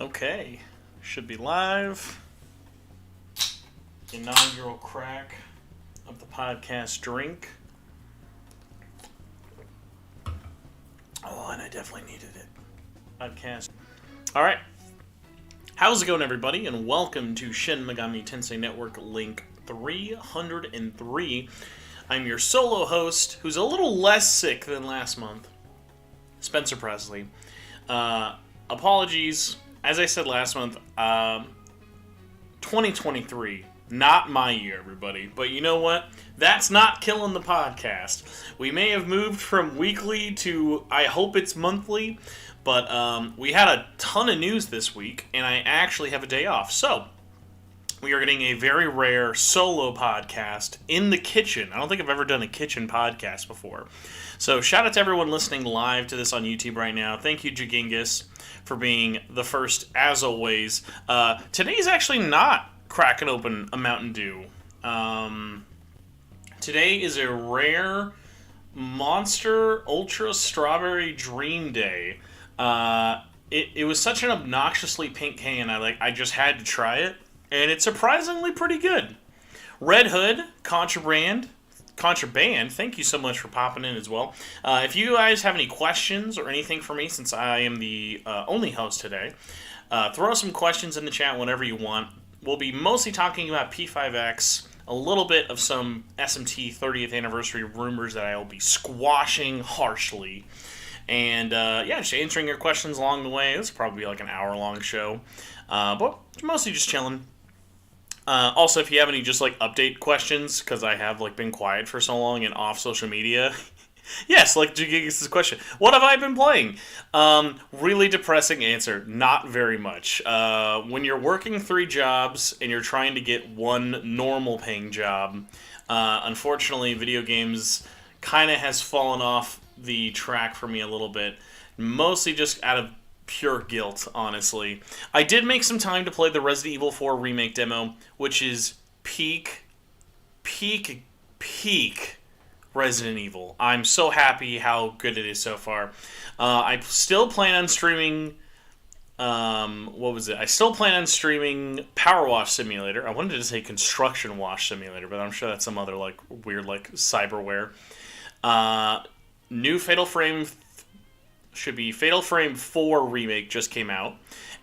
Okay, should be live. Inaugural crack of the podcast drink. Oh, and I definitely needed it. Podcast. All right. How's it going, everybody? And welcome to Shin, Megami, Tensei Network link 303. I'm your solo host, who's a little less sick than last month, Spencer Presley. Apologies. As I said last month, 2023, not my year, everybody. But you know what? That's not killing the podcast. We may have moved from weekly to, I hope it's monthly, but we had a ton of news this week, and I actually have a day off. So, we are getting a very rare solo podcast in the kitchen. I don't think I've ever done a kitchen podcast before. So, shout out to everyone listening live to this on YouTube right now. Thank you, Jagingus, for being the first, as always. Today's actually not cracking open a Mountain Dew. Today is a rare Monster Ultra Strawberry Dream Day. It was such an obnoxiously pink can, I just had to try it, and it's surprisingly pretty good. Red Hood, Contraband, thank you so much for popping in as well. If you guys have any questions or anything for me, since I am the only host today, throw some questions in the chat whenever you want. We'll be mostly talking about P5X, a little bit of some SMT 30th anniversary rumors that I will be squashing harshly. And just answering your questions along the way. This will probably be like an hour-long show. But mostly just chilling. Also, if you have any just update questions, because I have been quiet for so long and off social media. Yes, Jagigus' question. What have I been playing? Really depressing answer. Not very much. When you're working 3 jobs and you're trying to get one normal paying job, unfortunately, video games kind of has fallen off the track for me a little bit. Mostly just out of pure guilt, honestly. I did make some time to play the Resident Evil 4 remake demo, which is peak Resident Evil. I'm so happy how good it is so far. I still plan on streaming. I still plan on streaming Power Wash Simulator. I wanted to say Construction Wash Simulator, but I'm sure that's some other weird cyberware. New Fatal Frame should be Fatal Frame 4 remake just came out,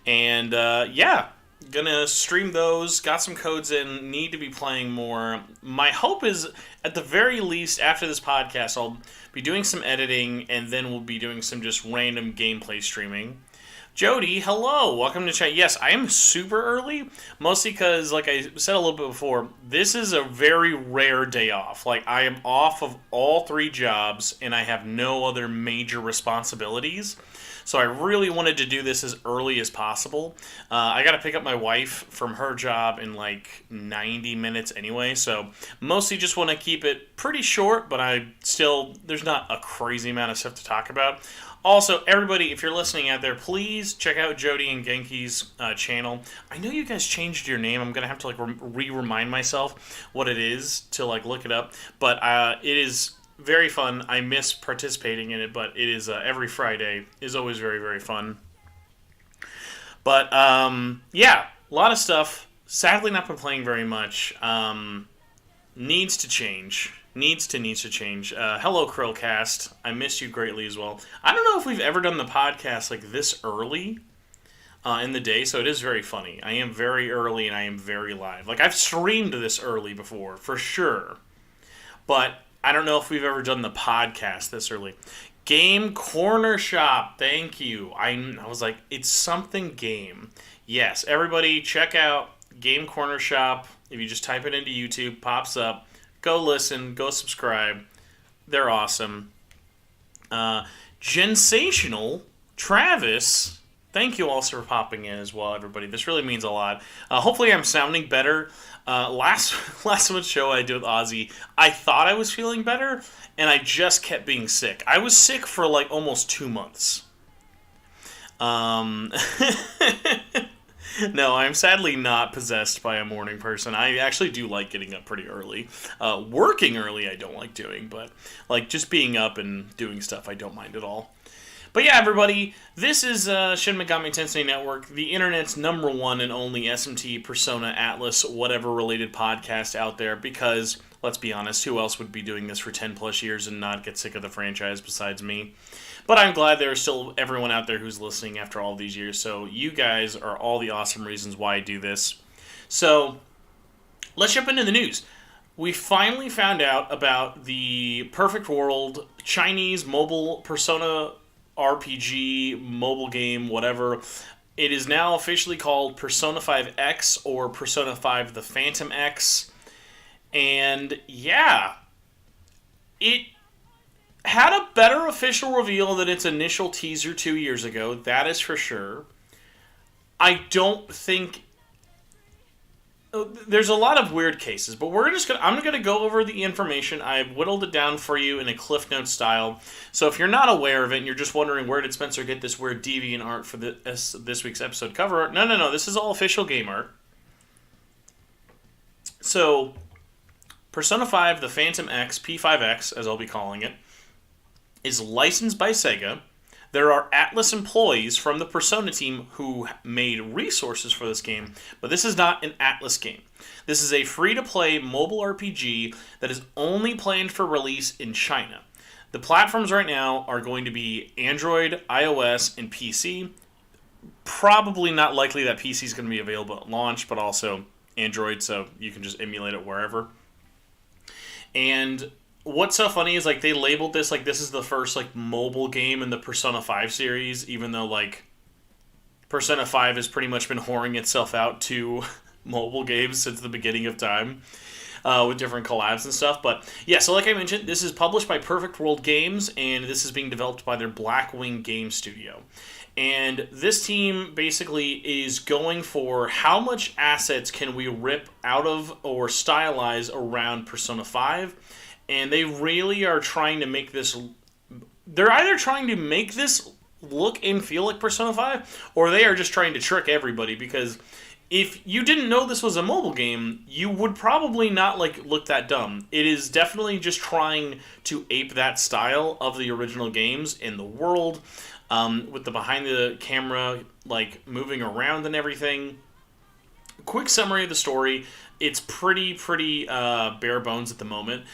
and gonna stream those. Got some codes in. Need to be playing more. My hope is, at the very least, after this podcast, I'll be doing some editing, and then we'll be doing some just random gameplay streaming. Jody, hello. Welcome to chat. Yes, I am super early, mostly because, like I said a little bit before, this is a very rare day off. I am off of all 3 jobs, and I have no other major responsibilities. So I really wanted to do this as early as possible. I got to pick up my wife from her job in 90 minutes anyway, so mostly just want to keep it pretty short, but there's not a crazy amount of stuff to talk about. Also, everybody, if you're listening out there, please check out Jody and Genki's channel. I know you guys changed your name. I'm going to have to remind myself what it is to look it up. But it is very fun. I miss participating in it, but it is every Friday is always very, very fun. But a lot of stuff. Sadly, not been playing very much. Needs to change. Needs to change. Hello, Krillcast. I missed you greatly as well. I don't know if we've ever done the podcast this early in the day, so it is very funny. I am very early and I am very live. I've streamed this early before, for sure. But I don't know if we've ever done the podcast this early. Game Corner Shop. Thank you. I was it's something game. Yes, everybody check out Game Corner Shop. If you just type it into YouTube, pops up. Go listen, go subscribe. They're awesome. Gensational Travis, thank you also for popping in as well, everybody. This really means a lot. Hopefully I'm sounding better. Last month's show I did with Ozzy, I thought I was feeling better, and I just kept being sick. I was sick for almost 2 months. No, I'm sadly not possessed by a morning person. I actually do like getting up pretty early. Working early I don't like doing, but just being up and doing stuff I don't mind at all. But yeah, everybody, this is Shin Megami Tensei Network, the internet's number one and only SMT, Persona, Atlas, whatever related podcast out there, because, let's be honest, who else would be doing this for 10 plus years and not get sick of the franchise besides me? But I'm glad there's still everyone out there who's listening after all these years, so you guys are all the awesome reasons why I do this. So, let's jump into the news. We finally found out about the Perfect World Chinese mobile Persona RPG, mobile game, whatever. It is now officially called Persona 5 X or Persona 5 The Phantom X. And yeah, it had a better official reveal than its initial teaser 2 years ago, that is for sure. I don't think... There's a lot of weird cases, but I'm gonna go over the information. I've whittled it down for you in a Cliff Note style. So if you're not aware of it and you're just wondering where did Spencer get this weird deviant art for this week's episode cover art, no, this is all official game art. So Persona 5, the Phantom X, P5X, as I'll be calling it, is licensed by Sega. There are Atlas employees from the Persona team who made resources for this game, but this is not an Atlas game. This is a free-to-play mobile RPG that is only planned for release in China. The platforms right now are going to be Android, iOS, and PC. Probably not likely that PC is going to be available at launch, but also Android, so you can just emulate it wherever. And what's so funny is, like, they labeled this like this is the first, like, mobile game in the Persona 5 series, even though, like, Persona 5 has pretty much been whoring itself out to mobile games since the beginning of time, with different collabs and stuff. But, yeah, so like I mentioned, this is published by Perfect World Games, and this is being developed by their Blackwing Game Studio. And this team basically is going for how much assets can we rip out of or stylize around Persona 5. And they really are trying to make this... They're either trying to make this look and feel like Persona 5, or they are just trying to trick everybody, because if you didn't know this was a mobile game, you would probably not, like, look that dumb. It is definitely just trying to ape that style of the original games in the world, with the behind-the-camera, like, moving around and everything. Quick summary of the story. It's pretty bare bones at the moment.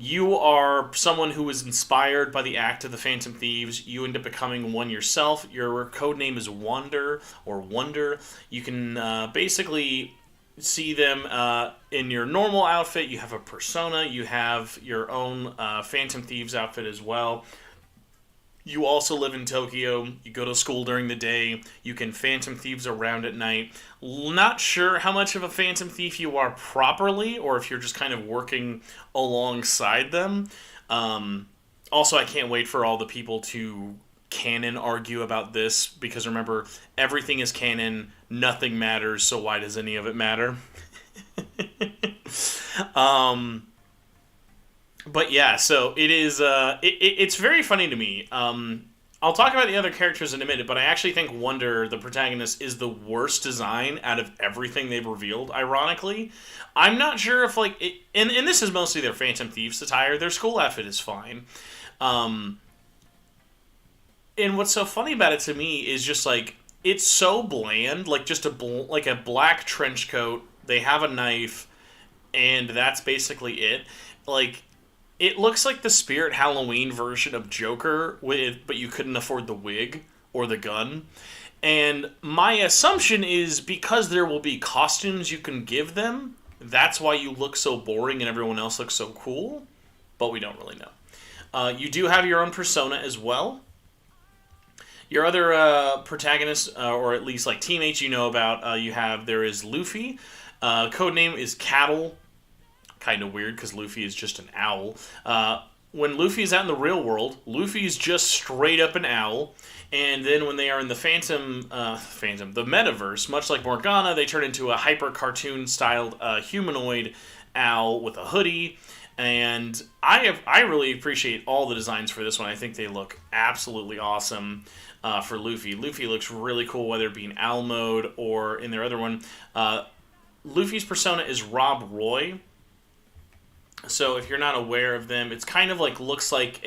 You are someone who is inspired by the act of the Phantom Thieves. You end up becoming one yourself. Your code name is Wonder, or Wonder. You can basically see them in your normal outfit. You have a persona. You have your own Phantom Thieves outfit as well. You also live in Tokyo. You go to school during the day. You can Phantom Thieves around at night. Not sure how much of a Phantom Thief you are properly, or if you're just kind of working alongside them. Also, I can't wait for all the people to canon argue about this, because remember, everything is canon, nothing matters, so why does any of it matter? But yeah, so it is. It's very funny to me. I'll talk about the other characters in a minute, but I actually think Wonder, the protagonist, is the worst design out of everything they've revealed. Ironically, I'm not sure if and this is mostly their Phantom Thieves attire. Their school outfit is fine. And what's so funny about it to me is just like it's so bland, like just a black trench coat. They have a knife, and that's basically it. Like, it looks like the Spirit Halloween version of Joker, but you couldn't afford the wig or the gun. And my assumption is because there will be costumes you can give them, that's why you look so boring and everyone else looks so cool. But we don't really know. You do have your own persona as well. Your other protagonists, or at least like teammates you know about, there is Luffy. Codename is Cattle. Kind of weird because Luffy is just an owl. When Luffy is out in the real world, Luffy is just straight up an owl. And then when they are in the the metaverse, much like Morgana, they turn into a hyper cartoon styled humanoid owl with a hoodie. And I really appreciate all the designs for this one. I think they look absolutely awesome for Luffy. Luffy looks really cool, whether it be in owl mode or in their other one. Luffy's persona is Rob Roy. So if you're not aware of them, it's kind of like looks like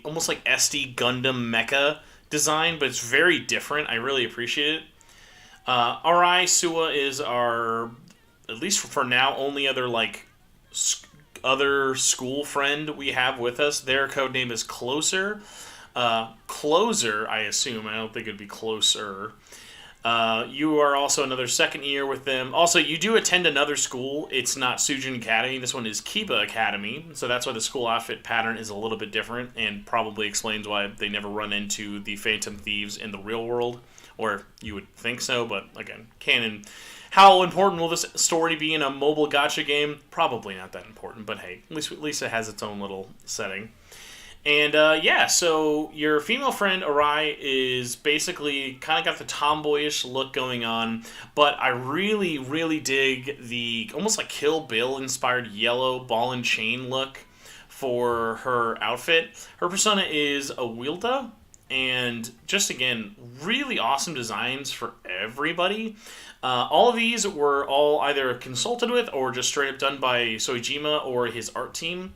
almost like SD Gundam Mecha design, but it's very different. I really appreciate it. Arai Suwa is our, at least for now, only other other school friend we have with us. Their code name is Closer. Closer, I assume. I don't think it'd be Closer. You are also another second year with them. Also, you do attend another school. It's not Sujin Academy. This one is Kiba Academy. So that's why the school outfit pattern is a little bit different, and probably explains why they never run into the Phantom Thieves in the real world. Or you would think so, but again, canon. How important will this story be in a mobile gacha game? Probably not that important, but hey, at least it has its own little setting. And so your female friend Arai is basically kind of got the tomboyish look going on, but I really, really dig the almost like Kill Bill inspired yellow ball and chain look for her outfit. Her persona is a Wilda, and just again, really awesome designs for everybody. All of these were all either consulted with or just straight up done by Soejima or his art team.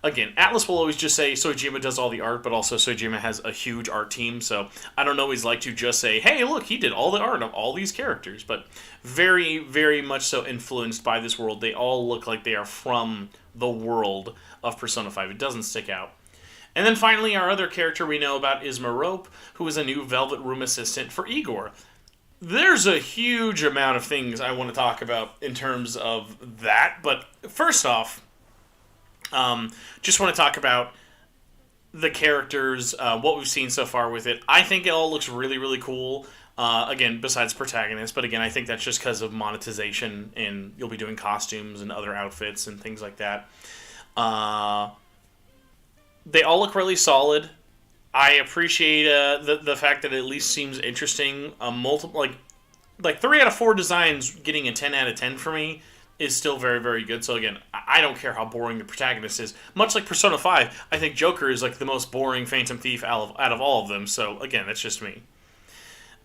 Again, Atlas will always just say Soejima does all the art, but also Soejima has a huge art team, so I don't always like to just say, hey, look, he did all the art of all these characters, but very, very much so influenced by this world. They all look like they are from the world of Persona 5. It doesn't stick out. And then finally, our other character we know about is Merope, who is a new Velvet Room assistant for Igor. There's a huge amount of things I want to talk about in terms of that, but first off, just want to talk about the characters, what we've seen so far with it. I think it all looks really, really cool. Again, besides protagonist, but again, I think that's just because of monetization, and you'll be doing costumes and other outfits and things like that. They all look really solid. I appreciate the fact that it at least seems interesting. Multiple like 3 out of 4 designs getting a 10 out of 10 for me is still very, very good. So again, I don't care how boring the protagonist is. Much like Persona 5, I think Joker is like the most boring Phantom Thief out of all of them. So again, that's just me.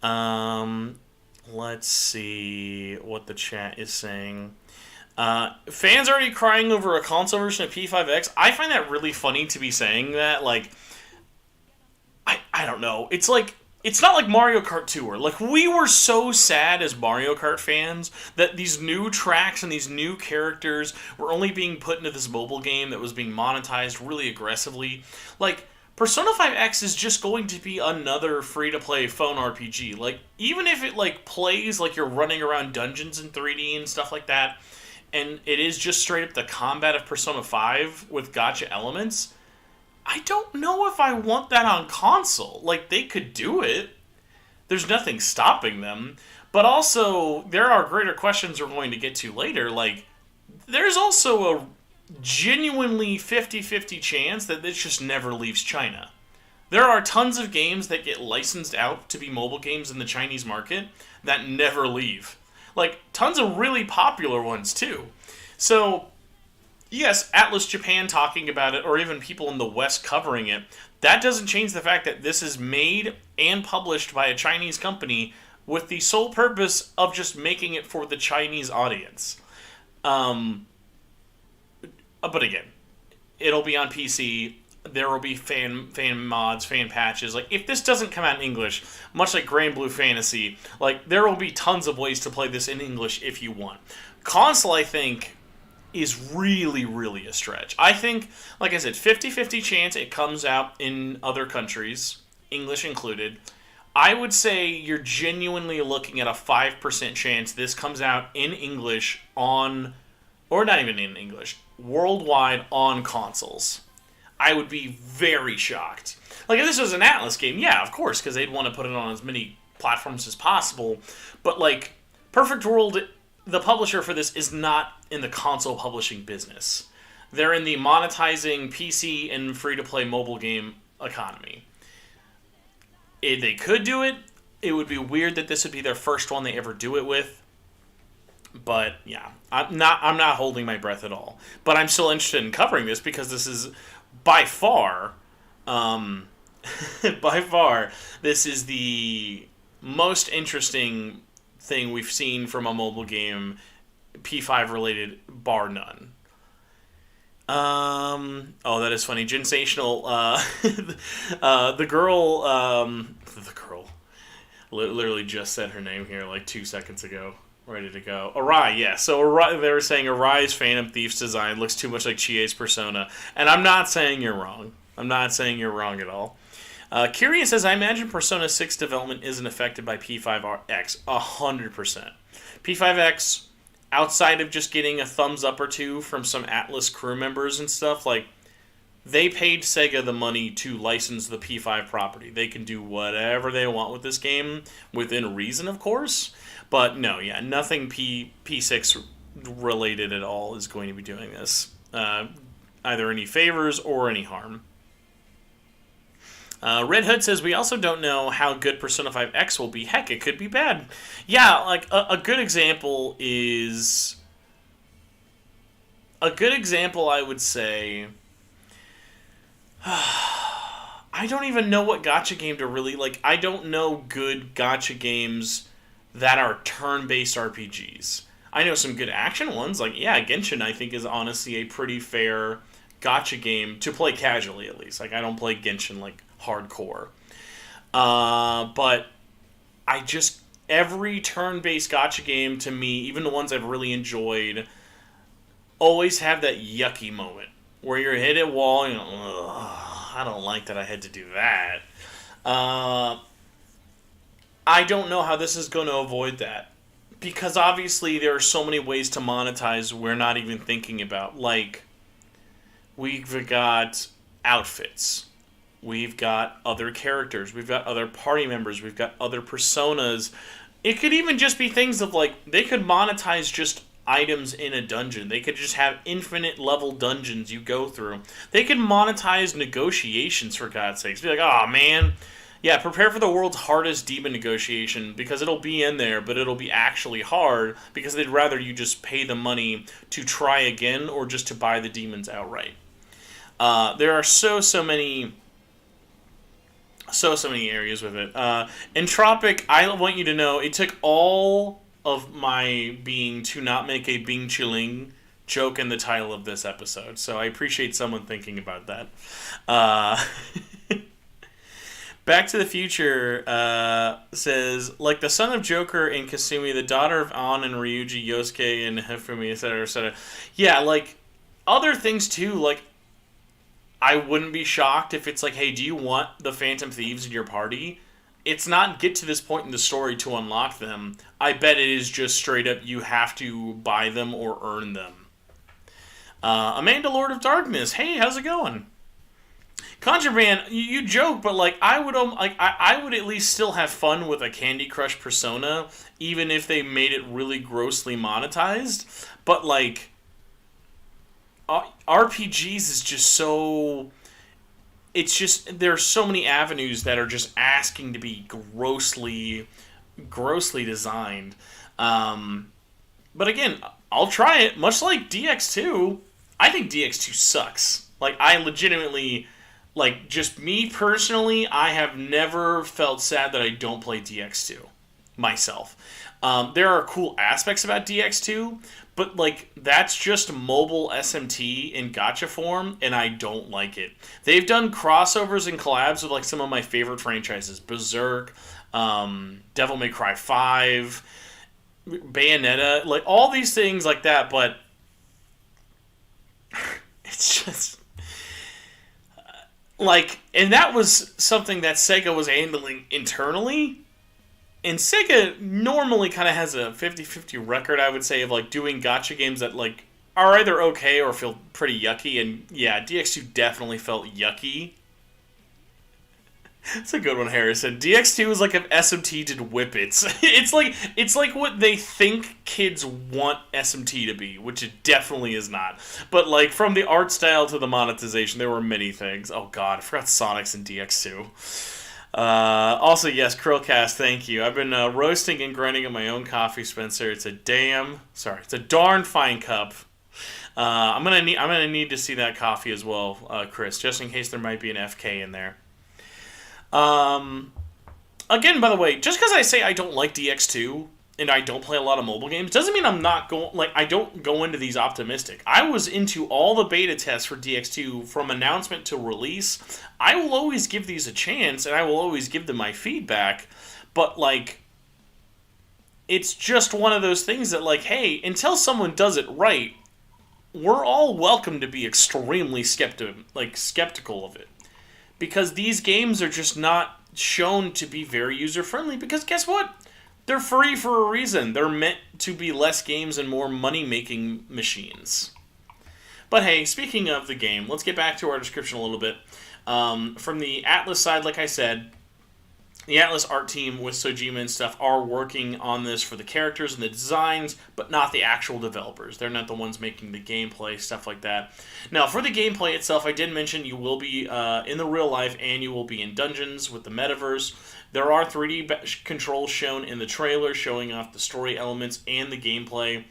Let's see what the chat is saying. Fans already crying over a console version of P5X. I find that really funny to be saying that. Like, I don't know. It's like, it's not like Mario Kart Tour. Like, we were so sad as Mario Kart fans that these new tracks and these new characters were only being put into this mobile game that was being monetized really aggressively. Like, Persona 5X is just going to be another free-to-play phone RPG. Like, even if it, like, plays like you're running around dungeons in 3D and stuff like that, and it is just straight up the combat of Persona 5 with gacha elements, I don't know if I want that on console. Like, they could do it. There's nothing stopping them. But also, there are greater questions we're going to get to later. Like, there's also a genuinely 50-50 chance that this just never leaves China. There are tons of games that get licensed out to be mobile games in the Chinese market that never leave. Like, tons of really popular ones, too. So, yes, Atlas Japan talking about it, or even people in the West covering it, that doesn't change the fact that this is made and published by a Chinese company with the sole purpose of just making it for the Chinese audience. But again, it'll be on PC. There will be fan mods, fan patches. Like, if this doesn't come out in English, much like Grand Blue Fantasy, like, there will be tons of ways to play this in English if you want. Console, I think, is really, really a stretch. I think, like I said, 50-50 chance it comes out in other countries, English included. I would say you're genuinely looking at a 5% chance this comes out in English on, or not even in English, worldwide on consoles. I would be very shocked. Like, if this was an Atlas game, yeah, of course, because they'd want to put it on as many platforms as possible. But, like, Perfect World, the publisher for this, is not in the console publishing business. They're in the monetizing PC and free-to-play mobile game economy. If they could do it, it would be weird that this would be their first one they ever do it with. But, yeah, I'm not holding my breath at all. But I'm still interested in covering this because this is by far, this is the most interesting thing we've seen from a mobile game, P5 related, bar none. Oh, that is funny. Gensational. The girl. The girl. Literally just said her name here like 2 seconds ago. Ready to go. Arai, yeah. So Arai, they were saying Arai's Phantom Thief's design looks too much like Chie's Persona, and I'm not saying you're wrong. I'm not saying you're wrong at all. Kyrian says, I imagine Persona 6 development isn't affected by P5X. 100%. P5X, outside of just getting a thumbs up or two from some Atlas crew members and stuff, like, they paid Sega the money to license the P5 property. They can do whatever they want with this game, within reason, of course. But no, yeah, nothing P6 related at all is going to be doing this. Either any favors or any harm. Red Hood says, we also don't know how good Persona 5X will be. Heck, it could be bad. Yeah, like, a good example is... A good example, I would say... I don't even know what gacha game to really... Like, I don't know good gacha games that are turn-based RPGs. I know some good action ones. Like, yeah, Genshin, I think, is honestly a pretty fair gacha game to play casually, at least. Like, I don't play Genshin, like, hardcore. But I just... Every turn-based gacha game, to me, even the ones I've really enjoyed, always have that yucky moment. Where you're hit at wall and you're like, ugh, I don't like that I had to do that. I don't know how this is going to avoid that. Because obviously there are so many ways to monetize we're not even thinking about. Like, we've got outfits. We've got other characters. We've got other party members. We've got other personas. It could even just be things of, like, they could monetize just items in a dungeon. They could just have infinite level dungeons you go through. They could monetize negotiations, for God's sakes. Be like, oh man, yeah, prepare for the world's hardest demon negotiation, because it'll be in there, but it'll be actually hard, because they'd rather you just pay the money to try again, or just to buy the demons outright. There are so many areas with it. Entropic, I want you to know, it took all of my being to not make a Bing Chiling joke in the title of this episode. So I appreciate someone thinking about that. Back to the Future says, like the son of Joker in Kasumi, the daughter of An and Ryuji, Yosuke, and Hifumi, etc., etc. Yeah, like, other things too, like, I wouldn't be shocked if it's like, hey, do you want the Phantom Thieves in your party? It's not get to this point in the story to unlock them. I bet it is just straight up you have to buy them or earn them. Amanda Lord of Darkness, hey, how's it going? Contraband, you joke, but like I would at least still have fun with a Candy Crush Persona, even if they made it really grossly monetized. But like RPGs is just so... It's just, there are so many avenues that are just asking to be grossly designed. But again, I'll try it. Much like DX2, I think DX2 sucks. Like, I legitimately, like, just me personally, I have never felt sad that I don't play DX2 myself. There are cool aspects about DX2, but, like, that's just mobile SMT in gacha form, and I don't like it. They've done crossovers and collabs with, like, some of my favorite franchises. Berserk, Devil May Cry 5, Bayonetta, like, all these things like that, but it's just... like, and that was something that Sega was handling internally. And Sega normally kind of has a 50-50 record, I would say, of like doing gacha games that like are either okay or feel pretty yucky. And yeah, DX2 definitely felt yucky. That's a good one, Harrison. DX2 is like if SMT did Whippets. It's like what they think kids want SMT to be, which it definitely is not. But like from the art style to the monetization, there were many things. Oh god, I forgot Sonic's in DX2. Also, yes, Krillcast, thank you. I've been roasting and grinding at my own coffee, Spencer. It's a darn fine cup. I'm gonna need to see that coffee as well, Chris, just in case there might be an FK in there. Again, by the way, just because I say I don't like DX2, and I don't play a lot of mobile games, doesn't mean I'm not going, like, I don't go into these optimistic. I was into all the beta tests for DX2 from announcement to release. I will always give these a chance, and I will always give them my feedback, but, like, it's just one of those things that, like, hey, until someone does it right, we're all welcome to be extremely skeptical of it. Because these games are just not shown to be very user-friendly, because guess what? They're free for a reason. They're meant to be less games and more money-making machines. But hey, speaking of the game, let's get back to our description a little bit. From the Atlas side, like I said, the Atlas art team with Sojima and stuff are working on this for the characters and the designs, but not the actual developers. They're not the ones making the gameplay, stuff like that. Now, for the gameplay itself, I did mention you will be in the real life and you will be in dungeons with the metaverse. There are 3D controls shown in the trailer, showing off the story elements and the gameplay.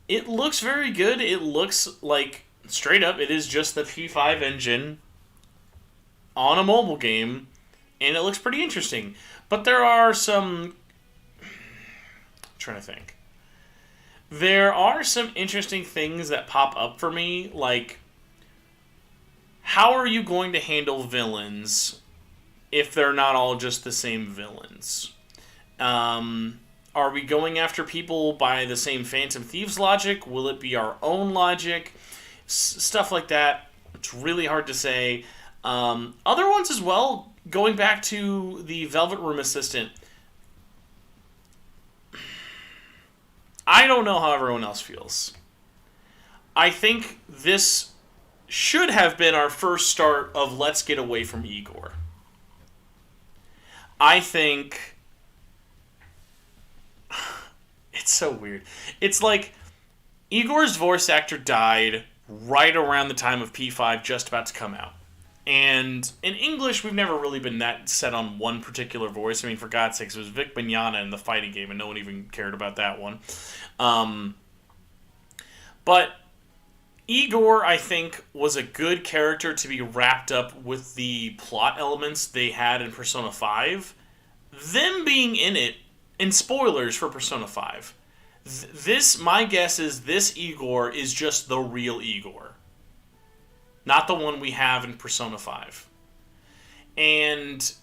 It looks very good. It looks like, straight up, it is just the P5 engine on a mobile game, and it looks pretty interesting. But there are some... I'm trying to think. There are some interesting things that pop up for me, like, how are you going to handle villains if they're not all just the same villains? Are we going after people by the same Phantom Thieves logic? Will it be our own logic? Stuff like that. It's really hard to say. Other ones as well, going back to the Velvet Room assistant. I don't know how everyone else feels. I think this should have been our first start of let's get away from Igor. I think it's so weird. It's like Igor's voice actor died right around the time of P5 just about to come out. And in English, we've never really been that set on one particular voice. I mean, for God's sakes, it was Vic Mignogna in the fighting game, and no one even cared about that one. But Igor, I think, was a good character to be wrapped up with the plot elements they had in Persona 5. Them being in it, and spoilers for Persona 5, this, my guess is this Igor is just the real Igor. Not the one we have in Persona 5. And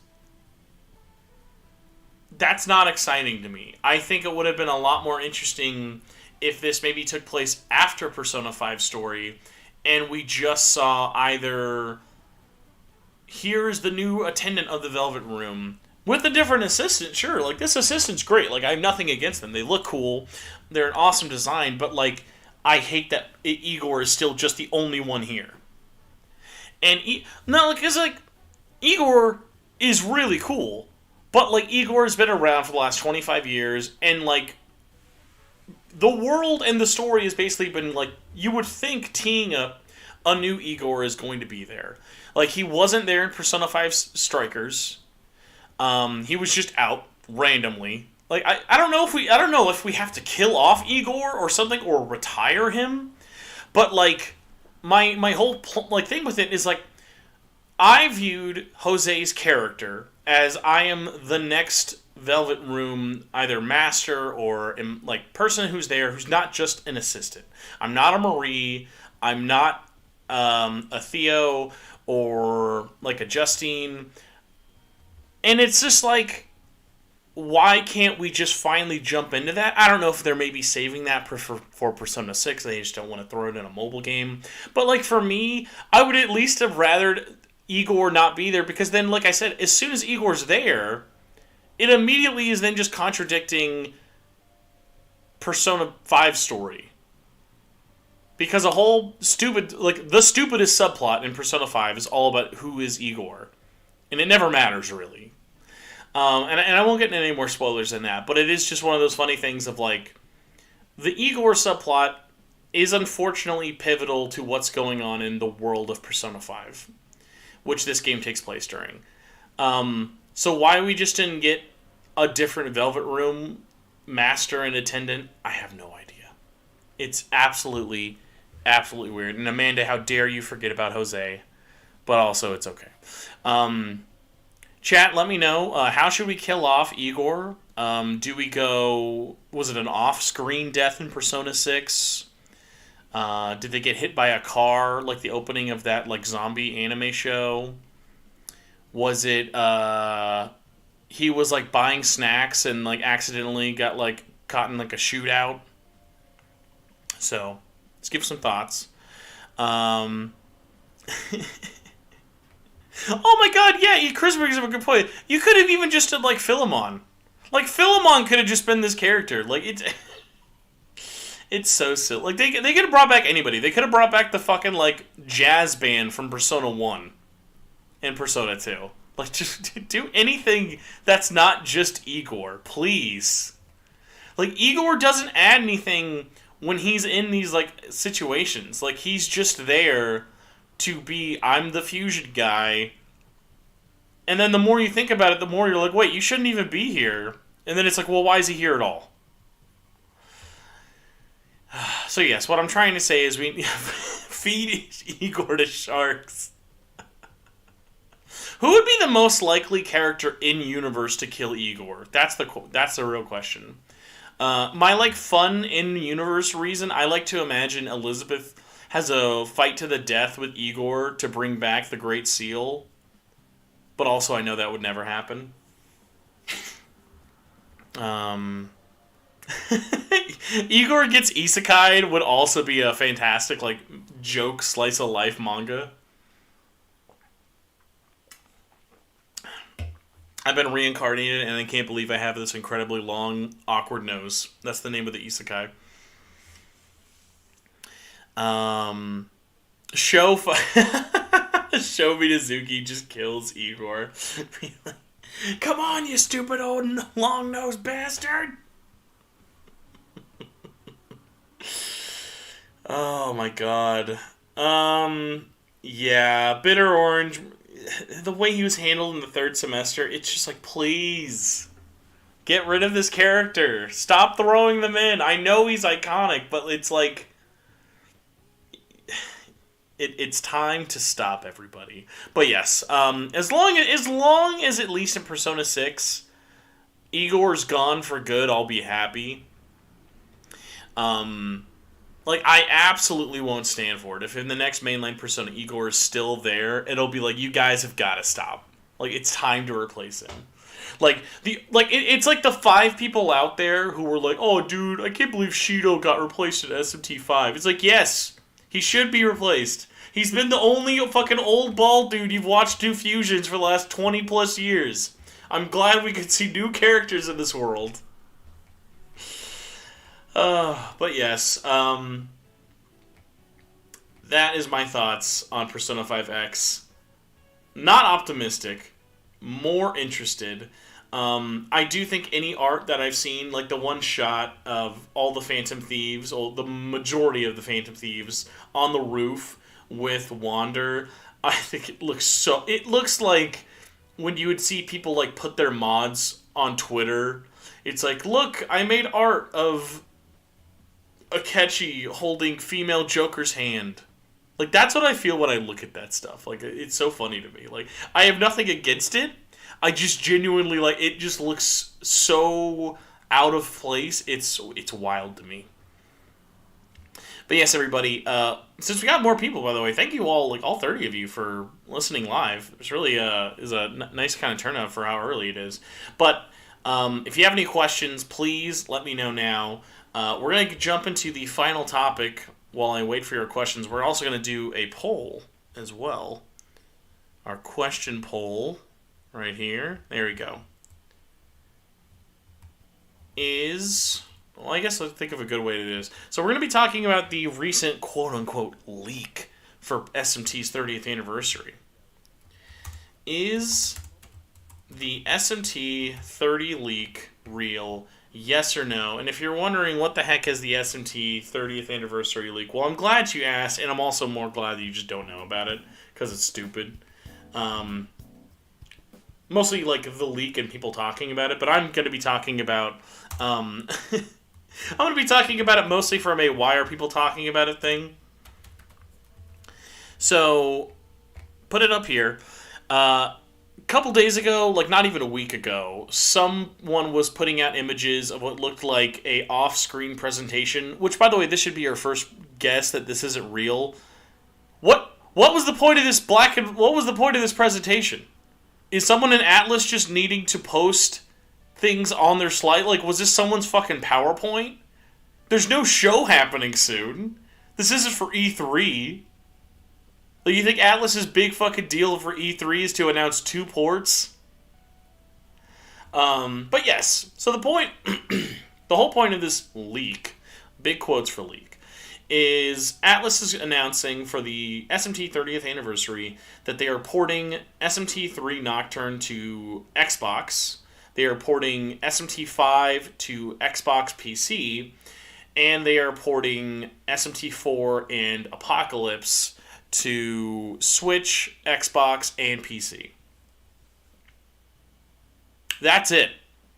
that's not exciting to me. I think it would have been a lot more interesting if this maybe took place after Persona 5 story and we just saw either here's the new attendant of the Velvet Room with a different assistant. Sure, like, this assistant's great. Like, I have nothing against them. They look cool. They're an awesome design, but, like, I hate that Igor is still just the only one here. And, because, like, Igor is really cool, but, like, Igor has been around for the last 25 years, and, like, the world and the story has basically been, like, you would think teeing up a new Igor is going to be there. Like, he wasn't there in Persona 5 Strikers. He was just out randomly. Like, I don't know if we have to kill off Igor or something, or retire him, but, like, my whole thing with it is, like, I viewed Jose's character as I am the next Velvet Room either master or like person who's there who's not just an assistant. I'm not a Marie. I'm not a Theo or like a Justine. And it's just like, why can't we just finally jump into that? I don't know if they're maybe saving that for Persona 6. They just don't want to throw it in a mobile game. But, like, for me, I would at least have rathered Igor not be there, because then, like I said, as soon as Igor's there, it immediately is then just contradicting Persona 5 story. Because a whole stupid, like, the stupidest subplot in Persona 5 is all about who is Igor. And it never matters, really. And I won't get into any more spoilers than that, but it is just one of those funny things of, like, the Igor subplot is unfortunately pivotal to what's going on in the world of Persona 5, which this game takes place during. So why we just didn't get a different Velvet Room master and attendant, I have no idea. It's absolutely, absolutely weird. And Amanda, how dare you forget about Jose? But also, it's okay. Chat, let me know, how should we kill off Igor? Do we go... Was it an off-screen death in Persona 6? Did they get hit by a car, like the opening of that like zombie anime show? Was it he was like buying snacks and like accidentally got like caught in like a shootout? So let's give some thoughts. Oh my god, yeah, Chris brings up a good point. You could have even just did like Philemon. Like Philemon could have just been this character. Like it's so silly. Like they could have brought back anybody. They could have brought back the fucking like jazz band from Persona 1 and Persona 2. Like just do anything that's not just Igor, please. Like Igor doesn't add anything when he's in these like situations. Like he's just there to be I'm the fusion guy. And then the more you think about it, the more you're like, wait, you shouldn't even be here. And then it's like, well, why is he here at all? So yes, what I'm trying to say is we feed Igor to sharks. Who would be the most likely character in universe to kill Igor? That's the real question. My like fun in universe reason, I like to imagine Elizabeth has a fight to the death with Igor to bring back the Great Seal. But also I know that would never happen. Igor gets isekai'd would also be a fantastic like joke slice of life manga. I've been reincarnated and I can't believe I have this incredibly long, awkward nose. That's the name of the isekai. Show Minazuki just kills Igor. Come on, you stupid old long-nosed bastard! Oh my god. Yeah, Bitter Orange, the way he was handled in the third semester, it's just like, please, get rid of this character. Stop throwing them in. I know he's iconic, but it's like, it's time to stop, everybody. But yes, as long as at least in Persona 6, Igor's gone for good, I'll be happy. Like, I absolutely won't stand for it. If in the next mainline Persona Igor is still there, it'll be like, you guys have got to stop. Like, it's time to replace him. It's like the 5 people out there who were like, oh, dude, I can't believe Shido got replaced at SMT5. It's like, yes, he should be replaced. He's been the only fucking old bald dude you've watched do fusions for the last 20 plus years. I'm glad we could see new characters in this world. But yes, that is my thoughts on Persona 5X. Not optimistic, more interested. I do think any art that I've seen, like the one shot of all the Phantom Thieves, or the majority of the Phantom Thieves, on the roof with Wander, I think it looks like when you would see people like put their mods on Twitter. It's like, look, I made art of Akechi holding female Joker's hand. Like, that's what I feel when I look at that stuff. Like, it's so funny to me. Like, I have nothing against it. I just genuinely, like, it just looks so out of place. It's wild to me. But yes, everybody, since we got more people, by the way, thank you all, like, all 30 of you for listening live. It's really is a nice kind of turnout for how early it is. But if you have any questions, please let me know now. We're going to jump into the final topic while I wait for your questions. We're also going to do a poll as well. Our question poll right here. There we go. Well, I guess let's think of a good way to do this. So we're going to be talking about the recent quote-unquote leak for SMT's 30th anniversary. Is the SMT 30 leak real? Yes or no? And if you're wondering what the heck is the SMT 30th anniversary leak, well, I'm glad you asked, and I'm also more glad that you just don't know about it, because it's stupid. Mostly like the leak and people talking about it, but I'm going to be talking about I'm going to be talking about it mostly from a why are people talking about it thing. So, put it up here. couple days ago, like not even a week ago, someone was putting out images of what looked like a off-screen presentation, which, by the way, this should be our first guess that this isn't real. What was the point of this what was the point of this presentation? Is someone in Atlas just needing to post things on their slide? Like, was this someone's fucking PowerPoint? There's no show happening soon. This isn't for E3. Like, you think Atlas's big fucking deal for E3 is to announce 2 ports? But yes. So the whole point of this leak, big quotes for leak, is Atlas is announcing for the SMT 30th anniversary that they are porting SMT3 Nocturne to Xbox. They are porting SMT5 to Xbox PC. And they are porting SMT4 and Apocalypse to Switch, Xbox, and PC. That's it.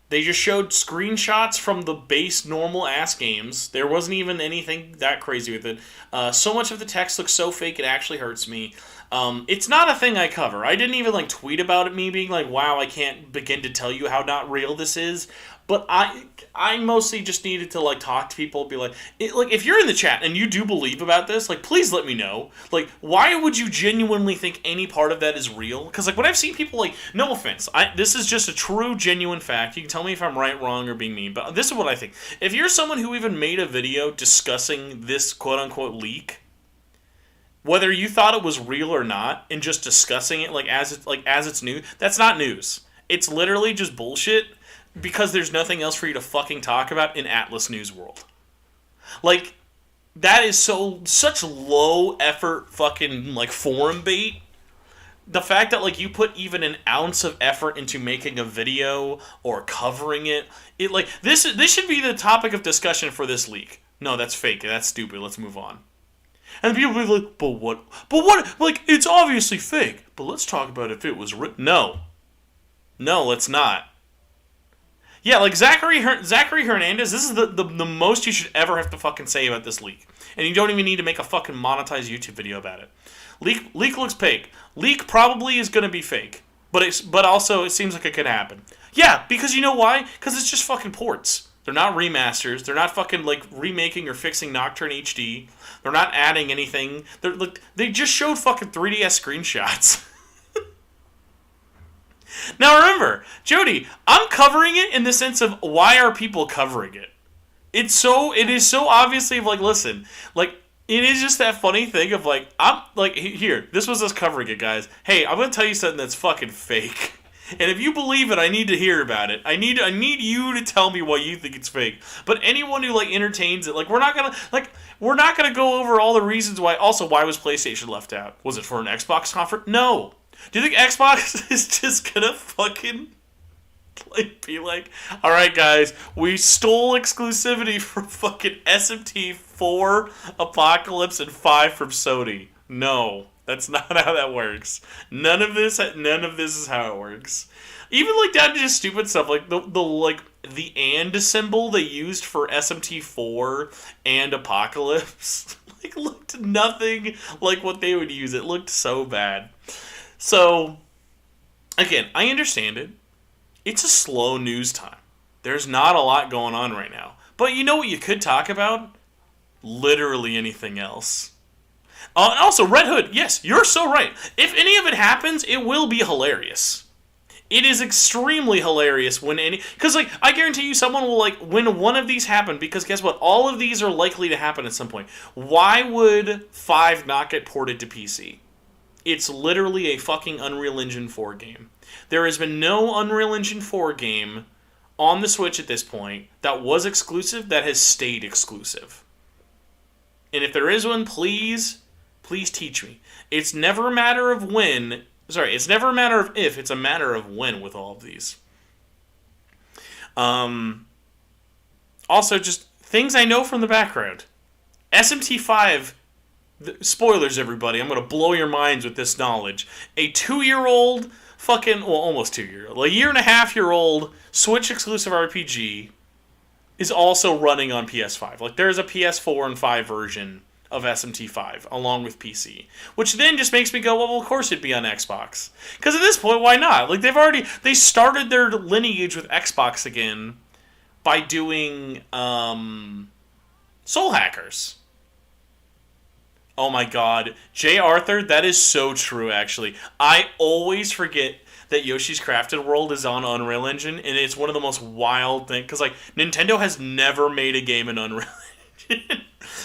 They just showed screenshots from the base normal-ass games. There wasn't even anything that crazy with it. So much of the text looks so fake it actually hurts me. It's not a thing I cover. I didn't even tweet about it, me being like, wow, I can't begin to tell you how not real this is. But I mostly just needed to talk to people, be like, if you're in the chat and you do believe about this, please let me know. Why would you genuinely think any part of that is real? Because when I've seen people no offense, this is just a true, genuine fact. You can tell me if I'm right, wrong, or being mean, but this is what I think. If you're someone who even made a video discussing this quote unquote leak, whether you thought it was real or not, and just discussing it as it's new, that's not news. It's literally just bullshit. Because there's nothing else for you to fucking talk about in Atlas News World. That is such low effort fucking forum bait. The fact that you put even an ounce of effort into making a video or covering it, this should be the topic of discussion for this leak. No, that's fake. That's stupid. Let's move on. And people will be like, but what? It's obviously fake. But let's talk about if it was written. No, let's not. Yeah, Zachary Hernandez, this is the most you should ever have to fucking say about this leak. And you don't even need to make a fucking monetized YouTube video about it. Leak looks fake. Leak probably is going to be fake. But also, it seems like it could happen. Yeah, because you know why? Because it's just fucking ports. They're not remasters. They're not fucking, remaking or fixing Nocturne HD. They're not adding anything. They just showed fucking 3DS screenshots. Now remember, Jody, I'm covering it in the sense of why are people covering it? It is so obviously listen, it is just that funny thing of here, this was us covering it, guys. Hey, I'm gonna tell you something that's fucking fake. And if you believe it, I need to hear about it. I need you to tell me why you think it's fake. But anyone who entertains it, we're not gonna go over all the reasons why. Also, why was PlayStation left out? Was it for an Xbox conference? No. Do you think Xbox is just gonna fucking be alright guys, we stole exclusivity from fucking SMT 4, Apocalypse, and 5 from Sony? No, that's not how that works. None of this is how it works. Even down to just stupid stuff the and symbol they used for SMT 4 and Apocalypse looked nothing like what they would use. It looked so bad. So, again, I understand it. It's a slow news time. There's not a lot going on right now. But you know what you could talk about? Literally anything else. And also, Red Hood, yes, you're so right. If any of it happens, it will be hilarious. It is extremely hilarious when because I guarantee you someone will when one of these happen, because guess what? All of these are likely to happen at some point. Why would 5 not get ported to PC? It's literally a fucking Unreal Engine 4 game. There has been no Unreal Engine 4 game on the Switch at this point that was exclusive that has stayed exclusive. And if there is one, please teach me. It's never a matter of when. Sorry, it's never a matter of if. It's a matter of when with all of these. Also, just things I know from the background. SMT5... Spoilers, everybody. I'm going to blow your minds with this knowledge. A 2-year-old almost 2-year-old, a 1.5-year-old Switch exclusive RPG is also running on PS5. There's a PS4 and 5 version of SMT5, along with PC. Which then just makes me go, well, of course it'd be on Xbox. Because at this point, why not? Like, they started their lineage with Xbox again by doing Soul Hackers. Oh my god. J. Arthur, that is so true, actually. I always forget that Yoshi's Crafted World is on Unreal Engine, and it's one of the most wild things, because, like, Nintendo has never made a game in Unreal Engine.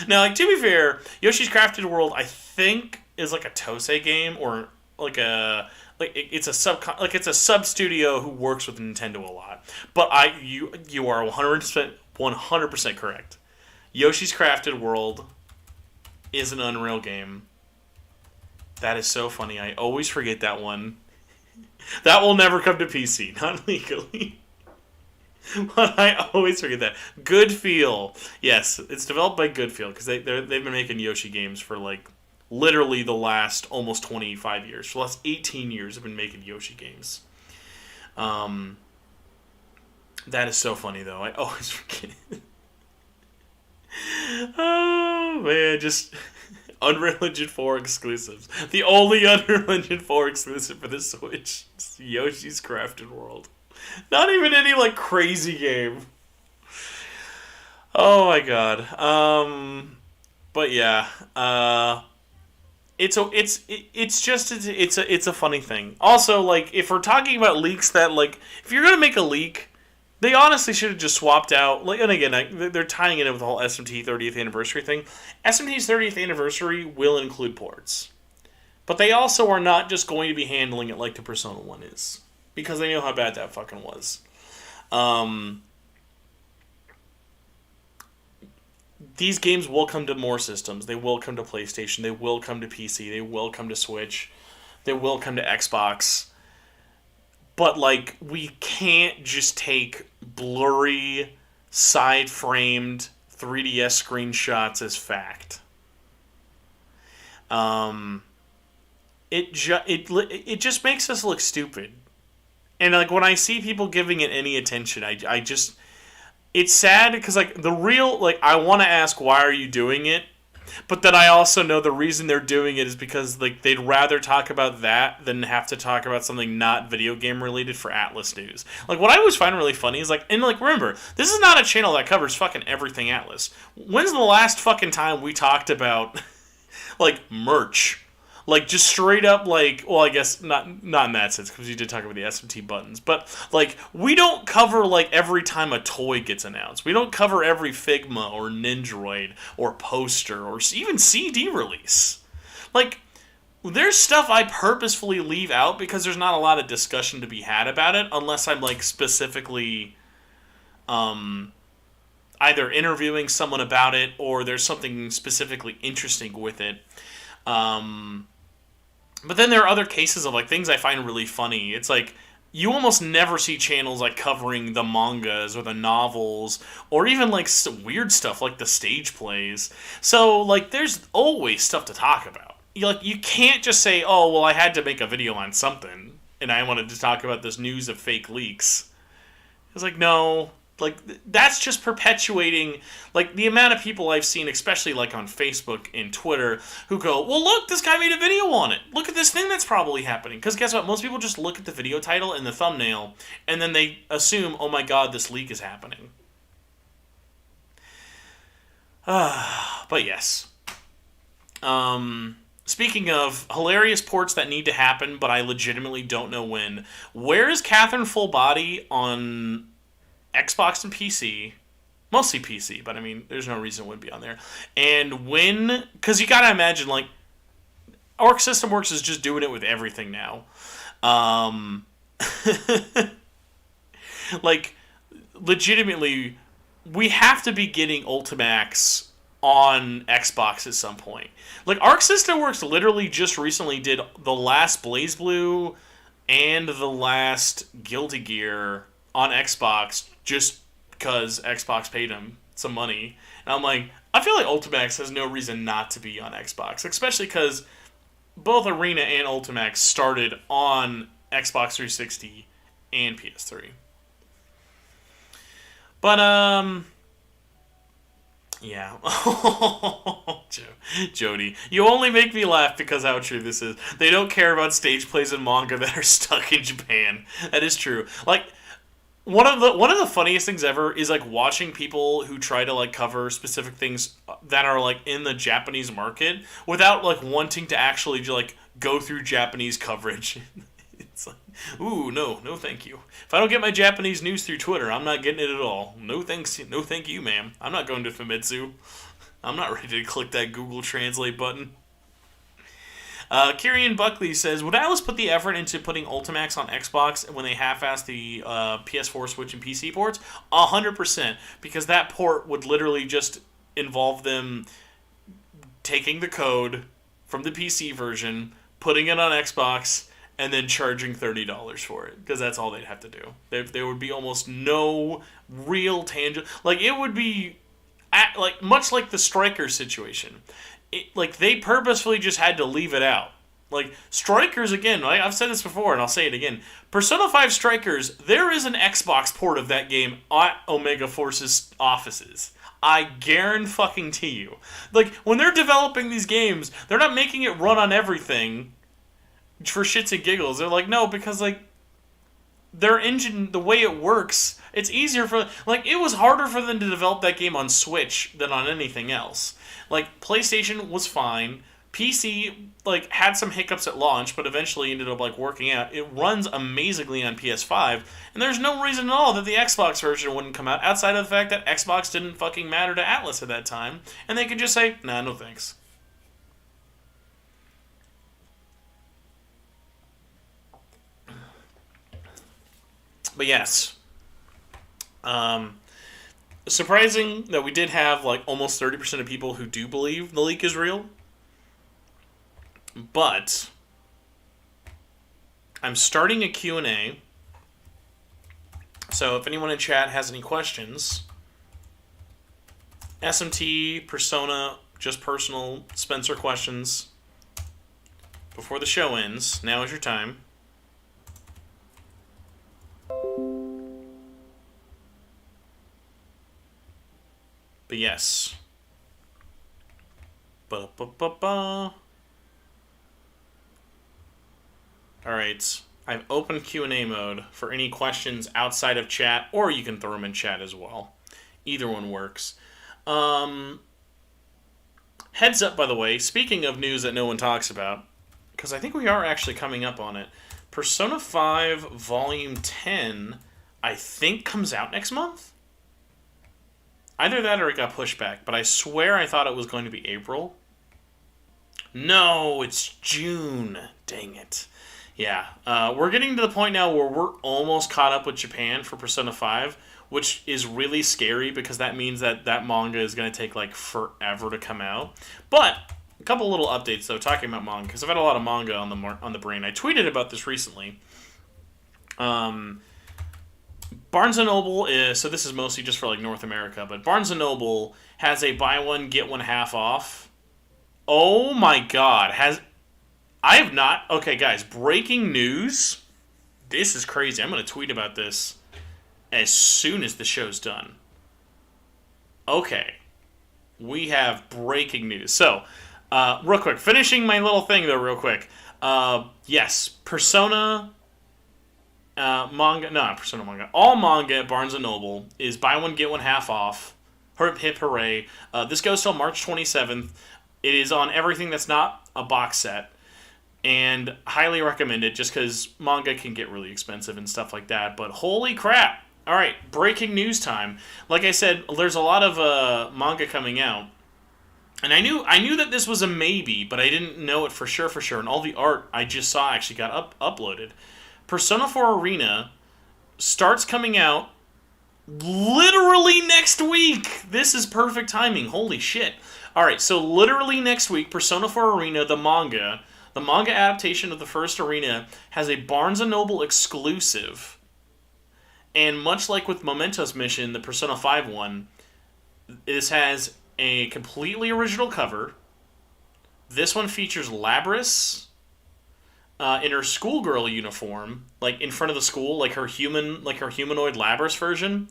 Now, like, to be fair, Yoshi's Crafted World, I think, is like a Tensei game, or like it's a sub studio who works with Nintendo a lot. But you are 100% correct. Yoshi's Crafted World is an Unreal game. That is so funny. I always forget that one. That will never come to PC, not legally. But I always forget that. Good Feel. Yes, it's developed by Good Feel, because they've been making Yoshi games for, like, literally the last almost 25 years. For the last 18 years, they've been making Yoshi games. That is so funny, though. I always forget it. Oh, man, just... Unreal Engine 4 exclusives. The only Unreal Engine 4 exclusive for the Switch is Yoshi's Crafted World. Not even any, like, crazy game. Oh my god. But yeah. It's a funny thing. Also, like, if we're talking about leaks that, like, if you're gonna make a leak, they honestly should have just swapped out, like, and again, they're tying it in with the whole SMT 30th anniversary thing. SMT's 30th anniversary will include ports. But they also are not just going to be handling it like the Persona 1 is. Because they know how bad that fucking was. These games will come to more systems. They will come to PlayStation. They will come to PC. They will come to Switch. They will come to Xbox. But, like, we can't just take blurry, side-framed 3DS screenshots as fact. It just makes us look stupid. And, like, when I see people giving it any attention, I just... It's sad, because, like, the real... Like, I want to ask, why are you doing it? But then I also know the reason they're doing it is because, like, they'd rather talk about that than have to talk about something not video game related for Atlas News. Like, what I always find really funny is, like, and, like, remember, this is not a channel that covers fucking everything Atlas. When's the last fucking time we talked about, like, merch? Like, just straight up, like, well, I guess not in that sense, because you did talk about the SMT buttons, but, like, we don't cover, like, every time a toy gets announced. We don't cover every Figma or Nindroid or poster or even CD release. Like, there's stuff I purposefully leave out because there's not a lot of discussion to be had about it, unless I'm, like, specifically, either interviewing someone about it or there's something specifically interesting with it. But then there are other cases of, like, things I find really funny. It's like, you almost never see channels, like, covering the mangas or the novels, or even, like, some weird stuff like the stage plays. So, like, there's always stuff to talk about. You can't just say, oh, well, I had to make a video on something, and I wanted to talk about this news of fake leaks. It's like, no... Like, that's just perpetuating, like, the amount of people I've seen, especially, like, on Facebook and Twitter, who go, well, look, this guy made a video on it. Look at this thing that's probably happening. Because guess what? Most people just look at the video title and the thumbnail, and then they assume, oh my god, this leak is happening. But yes. Speaking of hilarious ports that need to happen, but I legitimately don't know when, where is Catherine Full Body on... Xbox and PC, mostly PC, but I mean, there's no reason it wouldn't be on there. And when, because you gotta imagine, like, Arc System Works is just doing it with everything now. Like, legitimately, we have to be getting Ultimax on Xbox at some point. Like, Arc System Works literally just recently did the last BlazBlue and the last Guilty Gear on Xbox just because Xbox paid him some money. And I'm like, I feel like Ultimax has no reason not to be on Xbox, especially because both Arena and Ultimax started on Xbox 360 and PS3. But, Yeah. Jody, you only make me laugh because how true this is. They don't care about stage plays in manga that are stuck in Japan. That is true. Like, one of the funniest things ever is like watching people who try to like cover specific things that are like in the Japanese market without like wanting to actually like go through Japanese coverage. It's like, ooh, no, thank you. If I don't get my Japanese news through Twitter, I'm not getting it at all. No thanks, no thank you, ma'am. I'm not going to Famitsu. I'm not ready to click that Google Translate button. Kirian Buckley says, would Atlas put the effort into putting Ultimax on Xbox when they half-assed the PS4, Switch, and PC ports? 100%, because that port would literally just involve them taking the code from the PC version, putting it on Xbox, and then charging $30 for it, because that's all they'd have to do. There would be almost no real tangible... Like, it would be... much like the Striker situation. They purposefully just had to leave it out. Like, Strikers, again, I've said this before, and I'll say it again. Persona 5 Strikers, there is an Xbox port of that game at Omega Force's offices. I guarantee you. Like, when they're developing these games, they're not making it run on everything for shits and giggles. They're like, no, because, like, their engine, the way it works, it's easier for... Like, it was harder for them to develop that game on Switch than on anything else. Like, PlayStation was fine. PC, like, had some hiccups at launch, but eventually ended up, like, working out. It runs amazingly on PS5, and there's no reason at all that the Xbox version wouldn't come out, outside of the fact that Xbox didn't fucking matter to Atlas at that time, and they could just say, nah, no thanks. But yes. Surprising that we did have like almost 30% of people who do believe the leak is real. But I'm starting a Q&A. So if anyone in chat has any questions, SMT, Persona, just personal, Spencer questions before the show ends, now is your time. But yes. Alright. I've opened Q&A mode for any questions outside of chat, or you can throw them in chat as well. Either one works. Heads up, by the way, speaking of news that no one talks about, because I think we are actually coming up on it, Persona 5 Volume 10, I think, comes out next month? Either that or it got pushed back, but I swear I thought it was going to be April. No, it's June. Dang it. Yeah, we're getting to the point now where we're almost caught up with Japan for Persona 5, which is really scary because that means that manga is going to take like forever to come out. But a couple little updates though, talking about manga, because I've had a lot of manga on the brain. I tweeted about this recently. Barnes & Noble is, so this is mostly just for like North America, but Barnes & Noble has a buy one, get one half off. Oh my god, I have not, okay guys, breaking news. This is crazy. I'm going to tweet about this as soon as the show's done. Okay, we have breaking news. So, real quick, finishing my little thing though real quick. Yes, Persona... manga, no, not Persona manga. All manga at Barnes & Noble is buy one, get one half off. Hip, hip, hooray. This goes till March 27th. It is on everything that's not a box set. And highly recommended just because manga can get really expensive and stuff like that. But holy crap. Alright, breaking news time. Like I said, there's a lot of manga coming out. And I knew that this was a maybe, but I didn't know it for sure. And all the art I just saw actually got uploaded. Persona 4 Arena starts coming out literally next week. This is perfect timing. Holy shit. Alright, so literally next week, Persona 4 Arena, the manga adaptation of the first Arena, has a Barnes & Noble exclusive. And much like with Memento's Mission, the Persona 5 one, this has a completely original cover. This one features Labris in her schoolgirl uniform, like in front of the school, like her humanoid Labris version.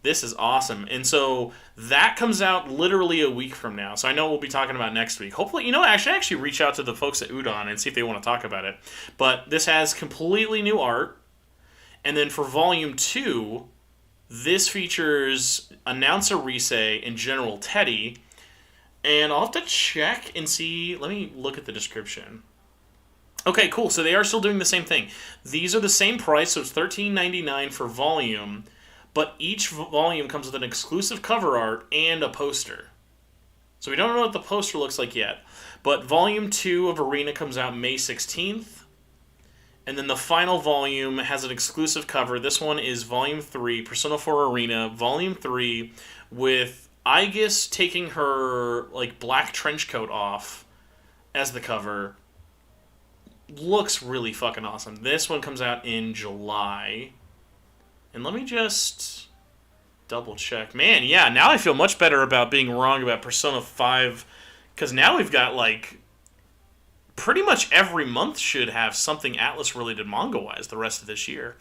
This is awesome. And so that comes out literally a week from now. So I know we'll be talking about next week. Hopefully, I should actually reach out to the folks at Udon and see if they want to talk about it. But this has completely new art. And then for Volume 2, this features Announcer Rise and General Teddy. And I'll have to check and see. Let me look at the description. Okay, cool. So they are still doing the same thing. These are the same price, so it's $13.99 for volume, but each volume comes with an exclusive cover art and a poster. So we don't know what the poster looks like yet. But Volume 2 of Arena comes out May 16th. And then the final volume has an exclusive cover. This one is Volume 3, Persona 4 Arena, Volume 3, with Aigis taking her black trench coat off as the cover. Looks really fucking awesome. This one comes out in July. And let me just double check. Man, yeah, now I feel much better about being wrong about Persona 5. Because now we've got, pretty much every month should have something Atlas-related manga-wise the rest of this year.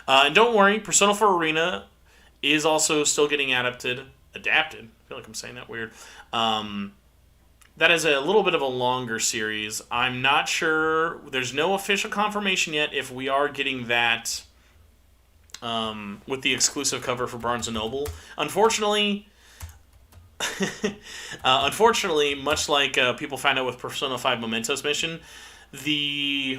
And don't worry, Persona 4 Arena is also still getting adapted. I feel like I'm saying that weird. That is a little bit of a longer series. I'm not sure. There's no official confirmation yet if we are getting that with the exclusive cover for Barnes & Noble. Unfortunately, much like people find out with Persona 5 Mementos Mission, the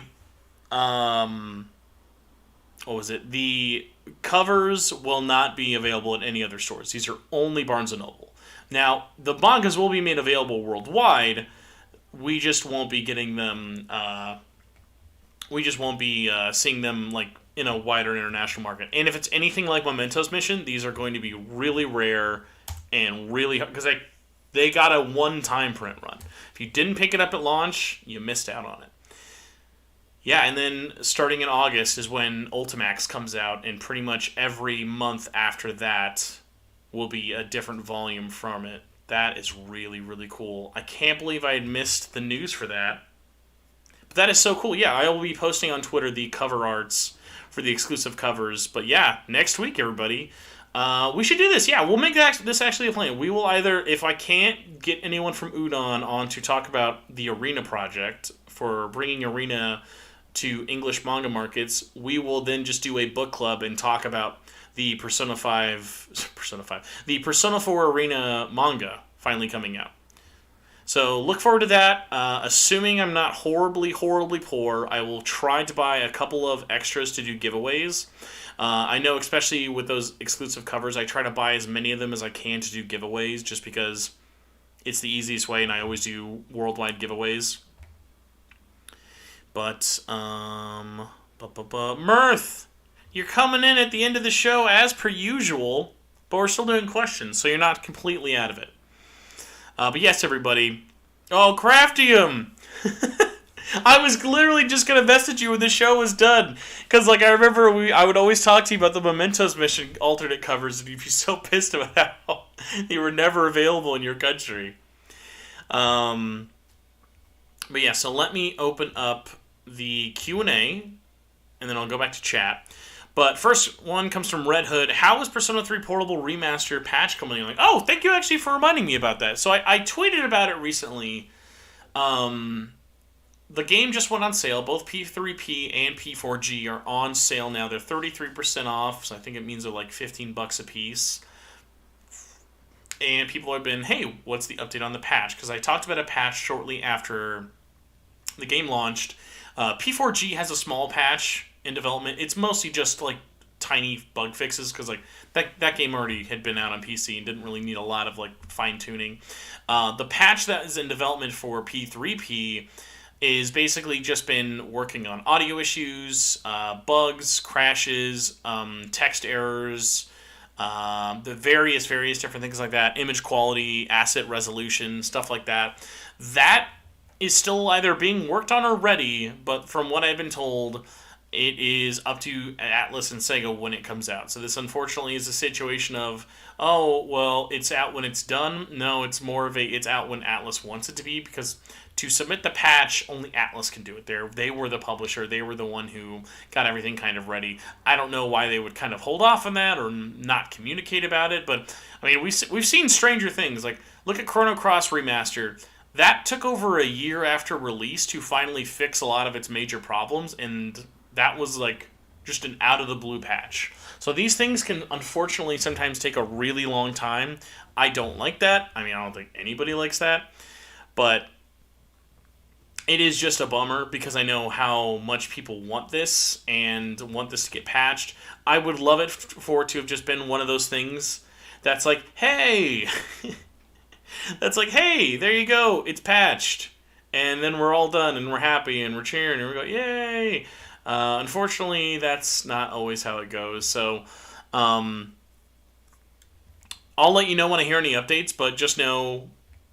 the covers will not be available at any other stores. These are only Barnes & Noble. Now, the mangas will be made available worldwide. We just won't be getting them. We just won't be seeing them in a wider international market. And if it's anything like Mementos Mission, these are going to be really rare and really, because they got a one-time print run. If you didn't pick it up at launch, you missed out on it. Yeah, and then starting in August is when Ultimax comes out, and pretty much every month after that will be a different volume from it. That is really, really cool. I can't believe I had missed the news for that. But that is so cool. Yeah, I will be posting on Twitter the cover arts for the exclusive covers. But yeah, next week, everybody. We should do this. Yeah, we'll make this actually a plan. We will either, if I can't get anyone from Udon on to talk about the Arena project for bringing Arena to English manga markets, we will then just do a book club and talk about the Persona 4 Arena manga finally coming out. So look forward to that. Assuming I'm not horribly, horribly poor, I will try to buy a couple of extras to do giveaways. I know, especially with those exclusive covers, I try to buy as many of them as I can to do giveaways, just because it's the easiest way, and I always do worldwide giveaways. But, Mirth, you're coming in at the end of the show as per usual, but we're still doing questions, so you're not completely out of it. But yes, everybody. Oh, Craftium! I was literally just going to message you when the show was done. Because, I remember I would always talk to you about the Mementos Mission alternate covers, and you'd be so pissed about how they were never available in your country. But yeah, so let me open up the Q&A, and then I'll go back to chat. But first one comes from Red Hood. How is Persona 3 Portable Remaster patch coming along? Oh, thank you actually for reminding me about that. So I tweeted about it recently. The game just went on sale. Both P3P and P4G are on sale now. They're 33% off, so I think it means they're $15 a piece. And people have been, hey, what's the update on the patch? Because I talked about a patch shortly after the game launched. P4G has a small patch in development. It's mostly just tiny bug fixes, because that game already had been out on PC and didn't really need a lot of fine tuning. The patch that is in development for P3P is basically just been working on audio issues, bugs, crashes, text errors, the various different things like that, image quality, asset resolution, stuff like that. That is still either being worked on or ready, but from what I've been told, it is up to Atlas and Sega when it comes out. So this unfortunately is a situation of, oh, well, it's out when it's done. No, it's more of it's out when Atlas wants it to be, because to submit the patch, only Atlas can do it. They were the publisher. They were the one who got everything kind of ready. I don't know why they would kind of hold off on that or not communicate about it, but I mean, we've seen stranger things. Like, look at Chrono Cross Remastered. That took over a year after release to finally fix a lot of its major problems, and that was like just an out-of-the-blue patch. So these things can unfortunately sometimes take a really long time. I don't like that. I mean, I don't think anybody likes that. But it is just a bummer because I know how much people want this and want this to get patched. I would love it for it to have just been one of those things that's like, hey... That's like, hey, there you go, it's patched. And then we're all done, and we're happy, and we're cheering, and we go, yay! Unfortunately, that's not always how it goes. So, I'll let you know when I hear any updates, but just know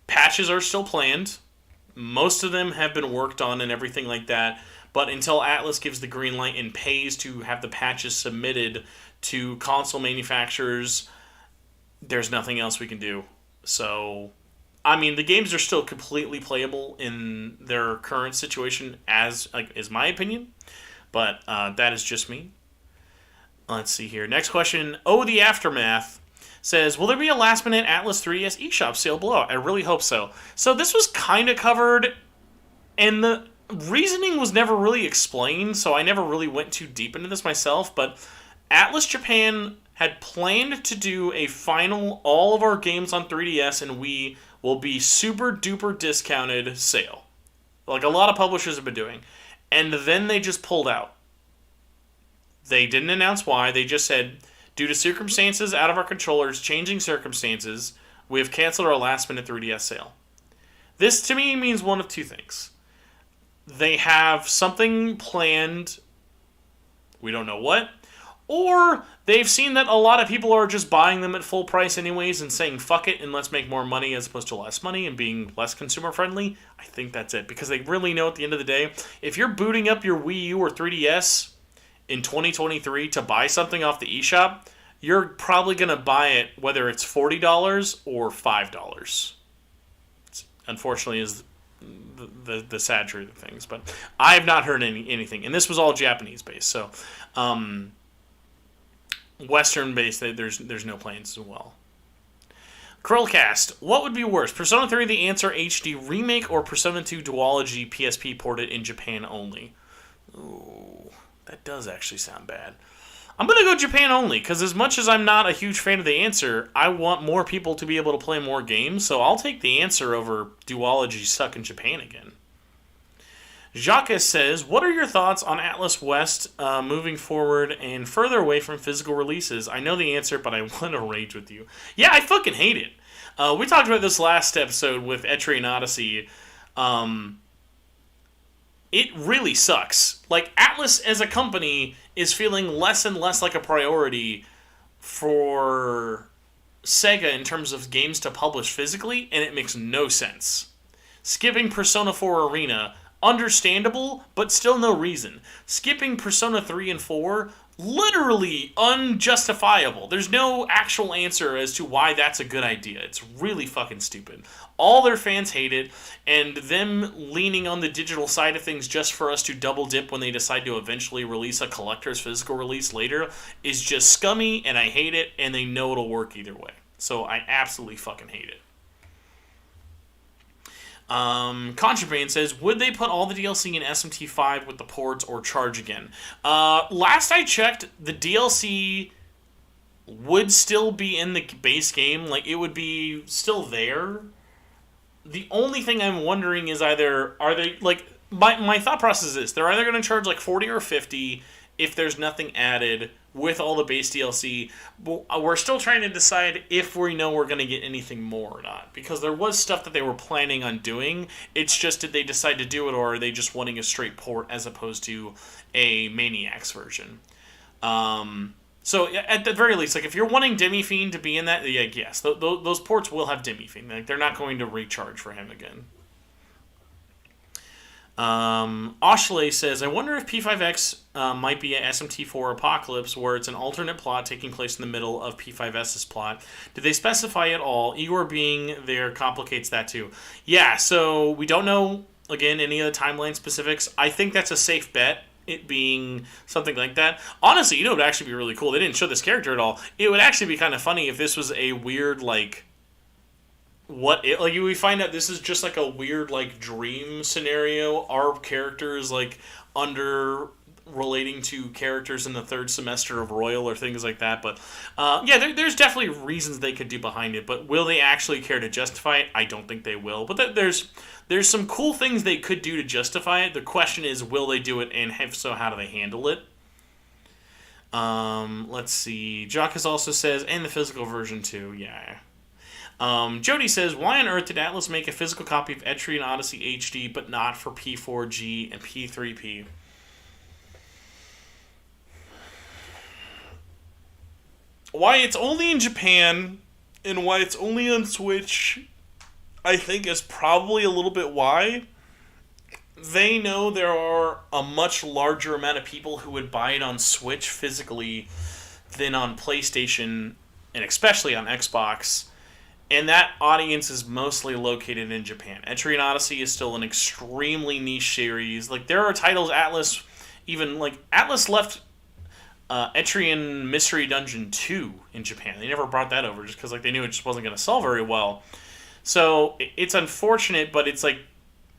patches are still planned. Most of them have been worked on and everything like that. But until Atlas gives the green light and pays to have the patches submitted to console manufacturers, there's nothing else we can do. So, I mean, the games are still completely playable in their current situation, is my opinion. But that is just me. Let's see here. Next question. Oh, the Aftermath says, will there be a last-minute Atlas 3DS eShop sale blowout? I really hope so. So this was kind of covered, and the reasoning was never really explained, so I never really went too deep into this myself. But Atlas Japan had planned to do a final all of our games on 3DS and Wii will be super duper discounted sale. Like a lot of publishers have been doing. And then they just pulled out. They didn't announce why. They just said, due to circumstances out of our controllers, changing circumstances, we have canceled our last minute 3DS sale. This to me means one of two things. They have something planned, we don't know what, or they've seen that a lot of people are just buying them at full price anyways and saying fuck it and let's make more money as opposed to less money and being less consumer friendly. I think that's it. Because they really know at the end of the day, if you're booting up your Wii U or 3DS in 2023 to buy something off the eShop, you're probably going to buy it whether it's $40 or $5. Unfortunately is the sad truth of things. But I have not heard anything. And this was all Japanese based. So, Western based, there's no plans as well. Krillcast, what would be worse? Persona 3 The Answer HD remake or Persona 2 Duology PSP ported in Japan only? Ooh, that does actually sound bad. I'm going to go Japan only, because as much as I'm not a huge fan of The Answer, I want more people to be able to play more games, so I'll take The Answer over Duology suck in Japan again. Jacques says, what are your thoughts on Atlas West moving forward and further away from physical releases? I know the answer, but I want to rage with you. Yeah, I fucking hate it. We talked about this last episode with Etrian Odyssey. It really sucks. Like, Atlas as a company is feeling less and less like a priority for Sega in terms of games to publish physically, and it makes no sense. Skipping Persona 4 Arena, understandable, but still no reason. Skipping Persona 3 and 4, literally unjustifiable. There's no actual answer as to why that's a good idea. It's really fucking stupid. All their fans hate it, and them leaning on the digital side of things just for us to double dip when they decide to eventually release a collector's physical release later is just scummy, and I hate it, and they know it'll work either way. So I absolutely fucking hate it. Contraband says, would they put all the DLC in SMT5 with the ports or charge again? Last I checked, the DLC would still be in the base game. Like, it would be still there. The only thing I'm wondering is either, are they, like, my thought process is this. They're either going to charge like 40 or 50 if there's nothing added with all the base DLC. But we're still trying to decide if we know we're going to get anything more or not. Because there was stuff that they were planning on doing. It's just, did they decide to do it, or are they just wanting a straight port as opposed to a Maniacs version? So at the very least, like, if you're wanting Demi-Fiend to be in that, yeah, yes, those ports will have Demi-Fiend. Like, they're not going to recharge for him again. Oshley says, I wonder if P5X might be a SMT4 Apocalypse where it's an alternate plot taking place in the middle of P5S's plot. Did they specify at all? Igor being there complicates that too. Yeah, so we don't know again, any of the timeline specifics. I think that's a safe bet, it being something like that. Honestly, it would actually be really cool. They didn't show this character at all. It would actually be kind of funny if this was a weird, like, we find out this is just like a weird, like, dream scenario. Our characters, like, under relating to characters in the third semester of Royal or things like that. But there's definitely reasons they could do behind it. But will they actually care to justify it? I don't think they will. But there's some cool things they could do to justify it. The question is, will they do it? And if so, how do they handle it? Let's see. Jockus also says, and the physical version too. Yeah. Jody says, why on earth did Atlas make a physical copy of Etrian Odyssey HD but not for P4G and P3P? Why it's only in Japan and why it's only on Switch, I think, is probably a little bit why. They know there are a much larger amount of people who would buy it on Switch physically than on PlayStation, and especially on Xbox. And that audience is mostly located in Japan. Etrian Odyssey is still an extremely niche series. Like, there are titles Atlas left Etrian Mystery Dungeon 2 in Japan. They never brought that over just because, like, they knew it just wasn't going to sell very well. So it's unfortunate, but it's like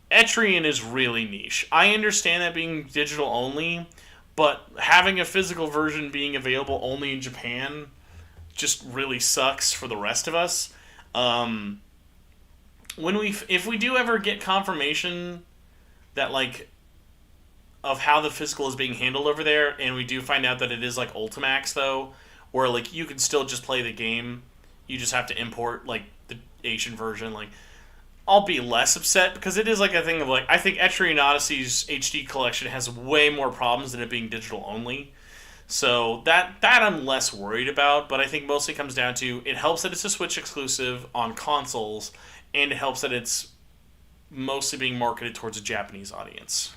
Etrian is really niche. I understand that being digital only, but having a physical version being available only in Japan just really sucks for the rest of us. If we do ever get confirmation that, like, of how the physical is being handled over there, and we do find out that it is like Ultimax though, or like you can still just play the game, you just have to import like the Asian version, like, I'll be less upset because it is like a thing of like, I think Etrian Odyssey's HD collection has way more problems than it being digital only. So that I'm less worried about, but I think mostly comes down to it helps that it's a Switch exclusive on consoles, and it helps that it's mostly being marketed towards a Japanese audience.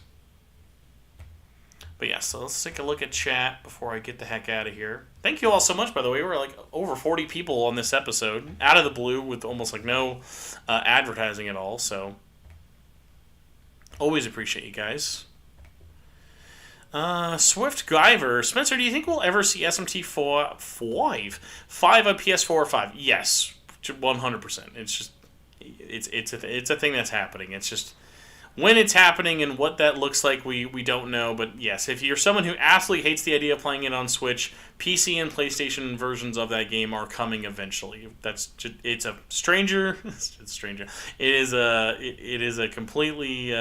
But yeah, so let's take a look at chat before I get the heck out of here. Thank you all so much, by the way. We're like over 40 people on this episode, out of the blue, with almost like no advertising at all. So always appreciate you guys. Swift Guyver. Spencer, do you think we'll ever see SMT 5 on PS4 or 5? Yes, 100%. It's just it's a thing that's happening. It's just when it's happening and what that looks like, we don't know. But yes, if you're someone who absolutely hates the idea of playing it on Switch, PC and PlayStation versions of that game are coming eventually. That's just, it's a stranger. It's stranger. It is a completely.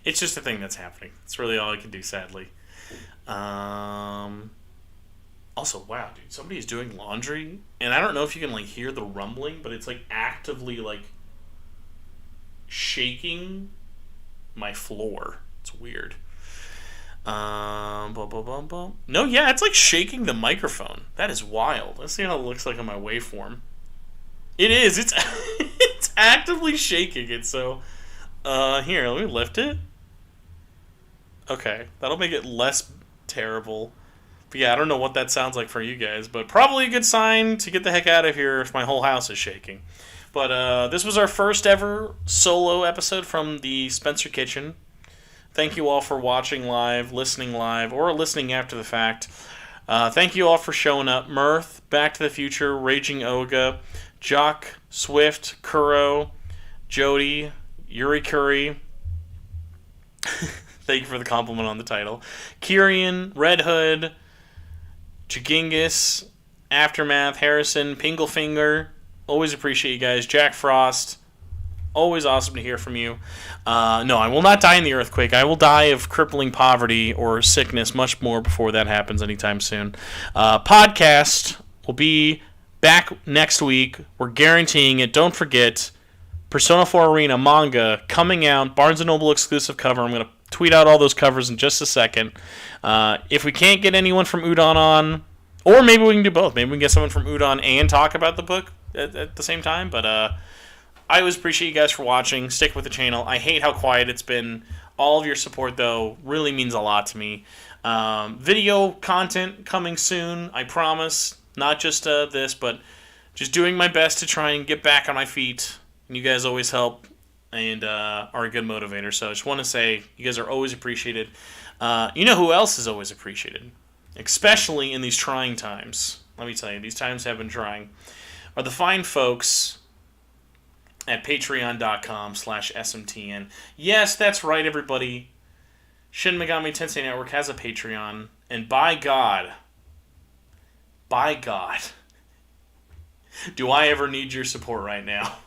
It's just a thing that's happening. It's really all I can do, sadly. Also, wow, dude, somebody's doing laundry, and I don't know if you can like hear the rumbling, but it's like actively like shaking my floor. It's weird. No, yeah, it's like shaking the microphone. That is wild. Let's see how it looks like on my waveform. It is. It's it's actively shaking it. So, here, let me lift it. Okay, that'll make it less terrible. But yeah, I don't know what that sounds like for you guys, but probably a good sign to get the heck out of here if my whole house is shaking. But this was our first ever solo episode from the Spencer Kitchen. Thank you all for watching live, listening live, or listening after the fact. Thank you all for showing up. Mirth, Back to the Future, Raging Oga, Jock, Swift, Kuro, Jody, Yuri Curry. Thank you for the compliment on the title. Kyrian, Red Hood, Chagingus, Aftermath, Harrison, Pinglefinger. Always appreciate you guys. Jack Frost. Always awesome to hear from you. No, I will not die in the earthquake. I will die of crippling poverty or sickness much more before that happens anytime soon. Podcast will be back next week. We're guaranteeing it. Don't forget, Persona 4 Arena manga coming out. Barnes & Noble exclusive cover. I'm going to tweet out all those covers in just a second. If we can't get anyone from Udon on, or maybe we can do both. Maybe we can get someone from Udon and talk about the book at the same time. But I always appreciate you guys for watching. Stick with the channel. I hate how quiet it's been. All of your support, though, really means a lot to me. Video content coming soon, I promise. Not just this, but just doing my best to try and get back on my feet. And you guys always help. and are a good motivator. So I just want to say you guys are always appreciated. You know who else is always appreciated, especially in these trying times. Let me tell you, these times have been trying. Are the fine folks at patreon.com/SMTN. Yes, that's right, everybody. Shin Megami Tensei Network has a Patreon, and by God, do I ever need your support right now?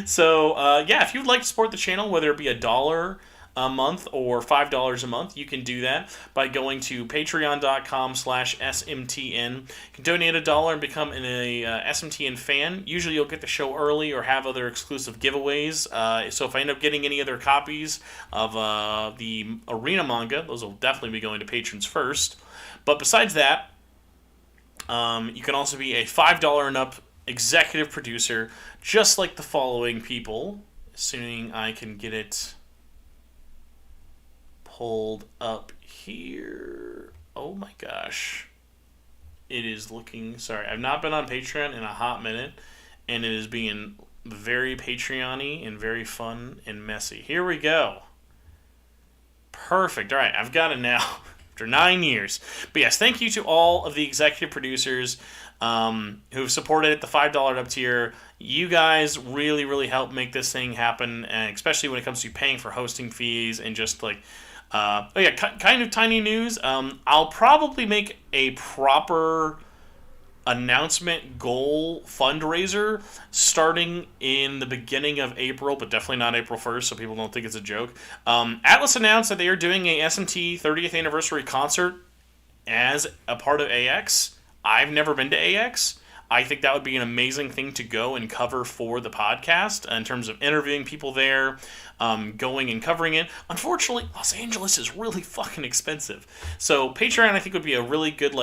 So, if you would like to support the channel, whether it be $1 a month or $5 a month, you can do that by going to patreon.com/SMTN. You can donate $1 and become an SMTN fan. Usually you'll get the show early or have other exclusive giveaways. So if I end up getting any other copies of the Arena manga, those will definitely be going to patrons first. But besides that, you can also be a $5 and up executive producer, just like the following people, assuming I can get it pulled up here. Oh my gosh. It is looking... Sorry, I've not been on Patreon in a hot minute, and it is being very Patreon-y and very fun and messy. Here we go. Perfect. All right, I've got it now. After 9 years. But yes, thank you to all of the executive producers who've supported at the $5 up tier. You guys really, really help make this thing happen, and especially when it comes to paying for hosting fees and just like... kind of tiny news. I'll probably make a proper announcement goal fundraiser starting in the beginning of April, but definitely not April 1st, so people don't think it's a joke. Atlas announced that they are doing a SMT 30th anniversary concert as a part of AX. I've never been to AX. I think that would be an amazing thing to go and cover for the podcast in terms of interviewing people there, going and covering it. Unfortunately, Los Angeles is really fucking expensive. So Patreon, I think, would be a really good,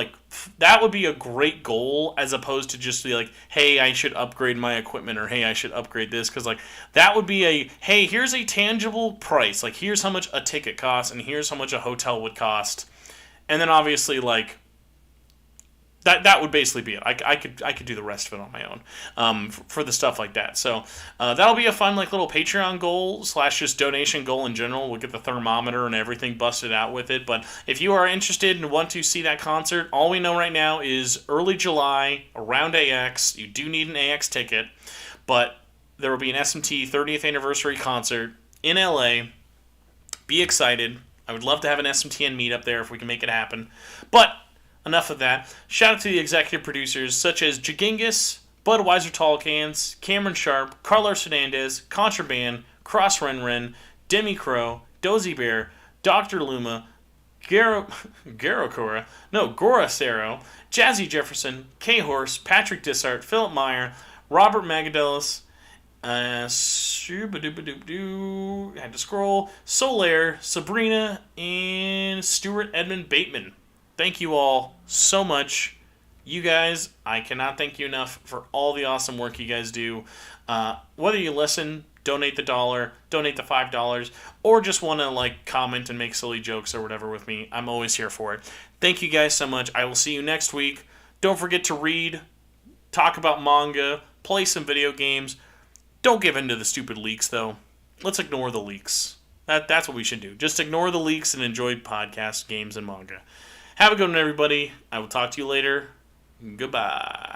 that would be a great goal as opposed to just be like, hey, I should upgrade my equipment, or hey, I should upgrade this. Because, that would be a, hey, here's a tangible price. Here's how much a ticket costs, and here's how much a hotel would cost. And then, obviously, That would basically be it. I could do the rest of it on my own for the stuff like that. So that'll be a fun little Patreon goal / just donation goal in general. We'll get the thermometer and everything busted out with it. But if you are interested and want to see that concert, all we know right now is early July around AX. You do need an AX ticket, but there will be an SMT 30th anniversary concert in LA. Be excited. I would love to have an SMTN meetup there if we can make it happen. But enough of that. Shout out to the executive producers such as Jagingus, Budweiser Tall Cans, Cameron Sharp, Carlos Hernandez, Contraband, Cross Ren, Demi Crow, Dozy Bear, Dr. Luma, Goracero, Jazzy Jefferson, K-Horse, Patrick Dissart, Philip Meyer, Robert Magadelis, had to scroll, Solaire, Sabrina, and Stuart Edmund Bateman. Thank you all so much. You guys, I cannot thank you enough for all the awesome work you guys do. Whether you listen, donate the $1, donate the $5, or just want to comment and make silly jokes or whatever with me, I'm always here for it. Thank you guys so much. I will see you next week. Don't forget to read, talk about manga, play some video games. Don't give in to the stupid leaks, though. Let's ignore the leaks. That's what we should do. Just ignore the leaks and enjoy podcasts, games, and manga. Have a good one, everybody. I will talk to you later. Goodbye.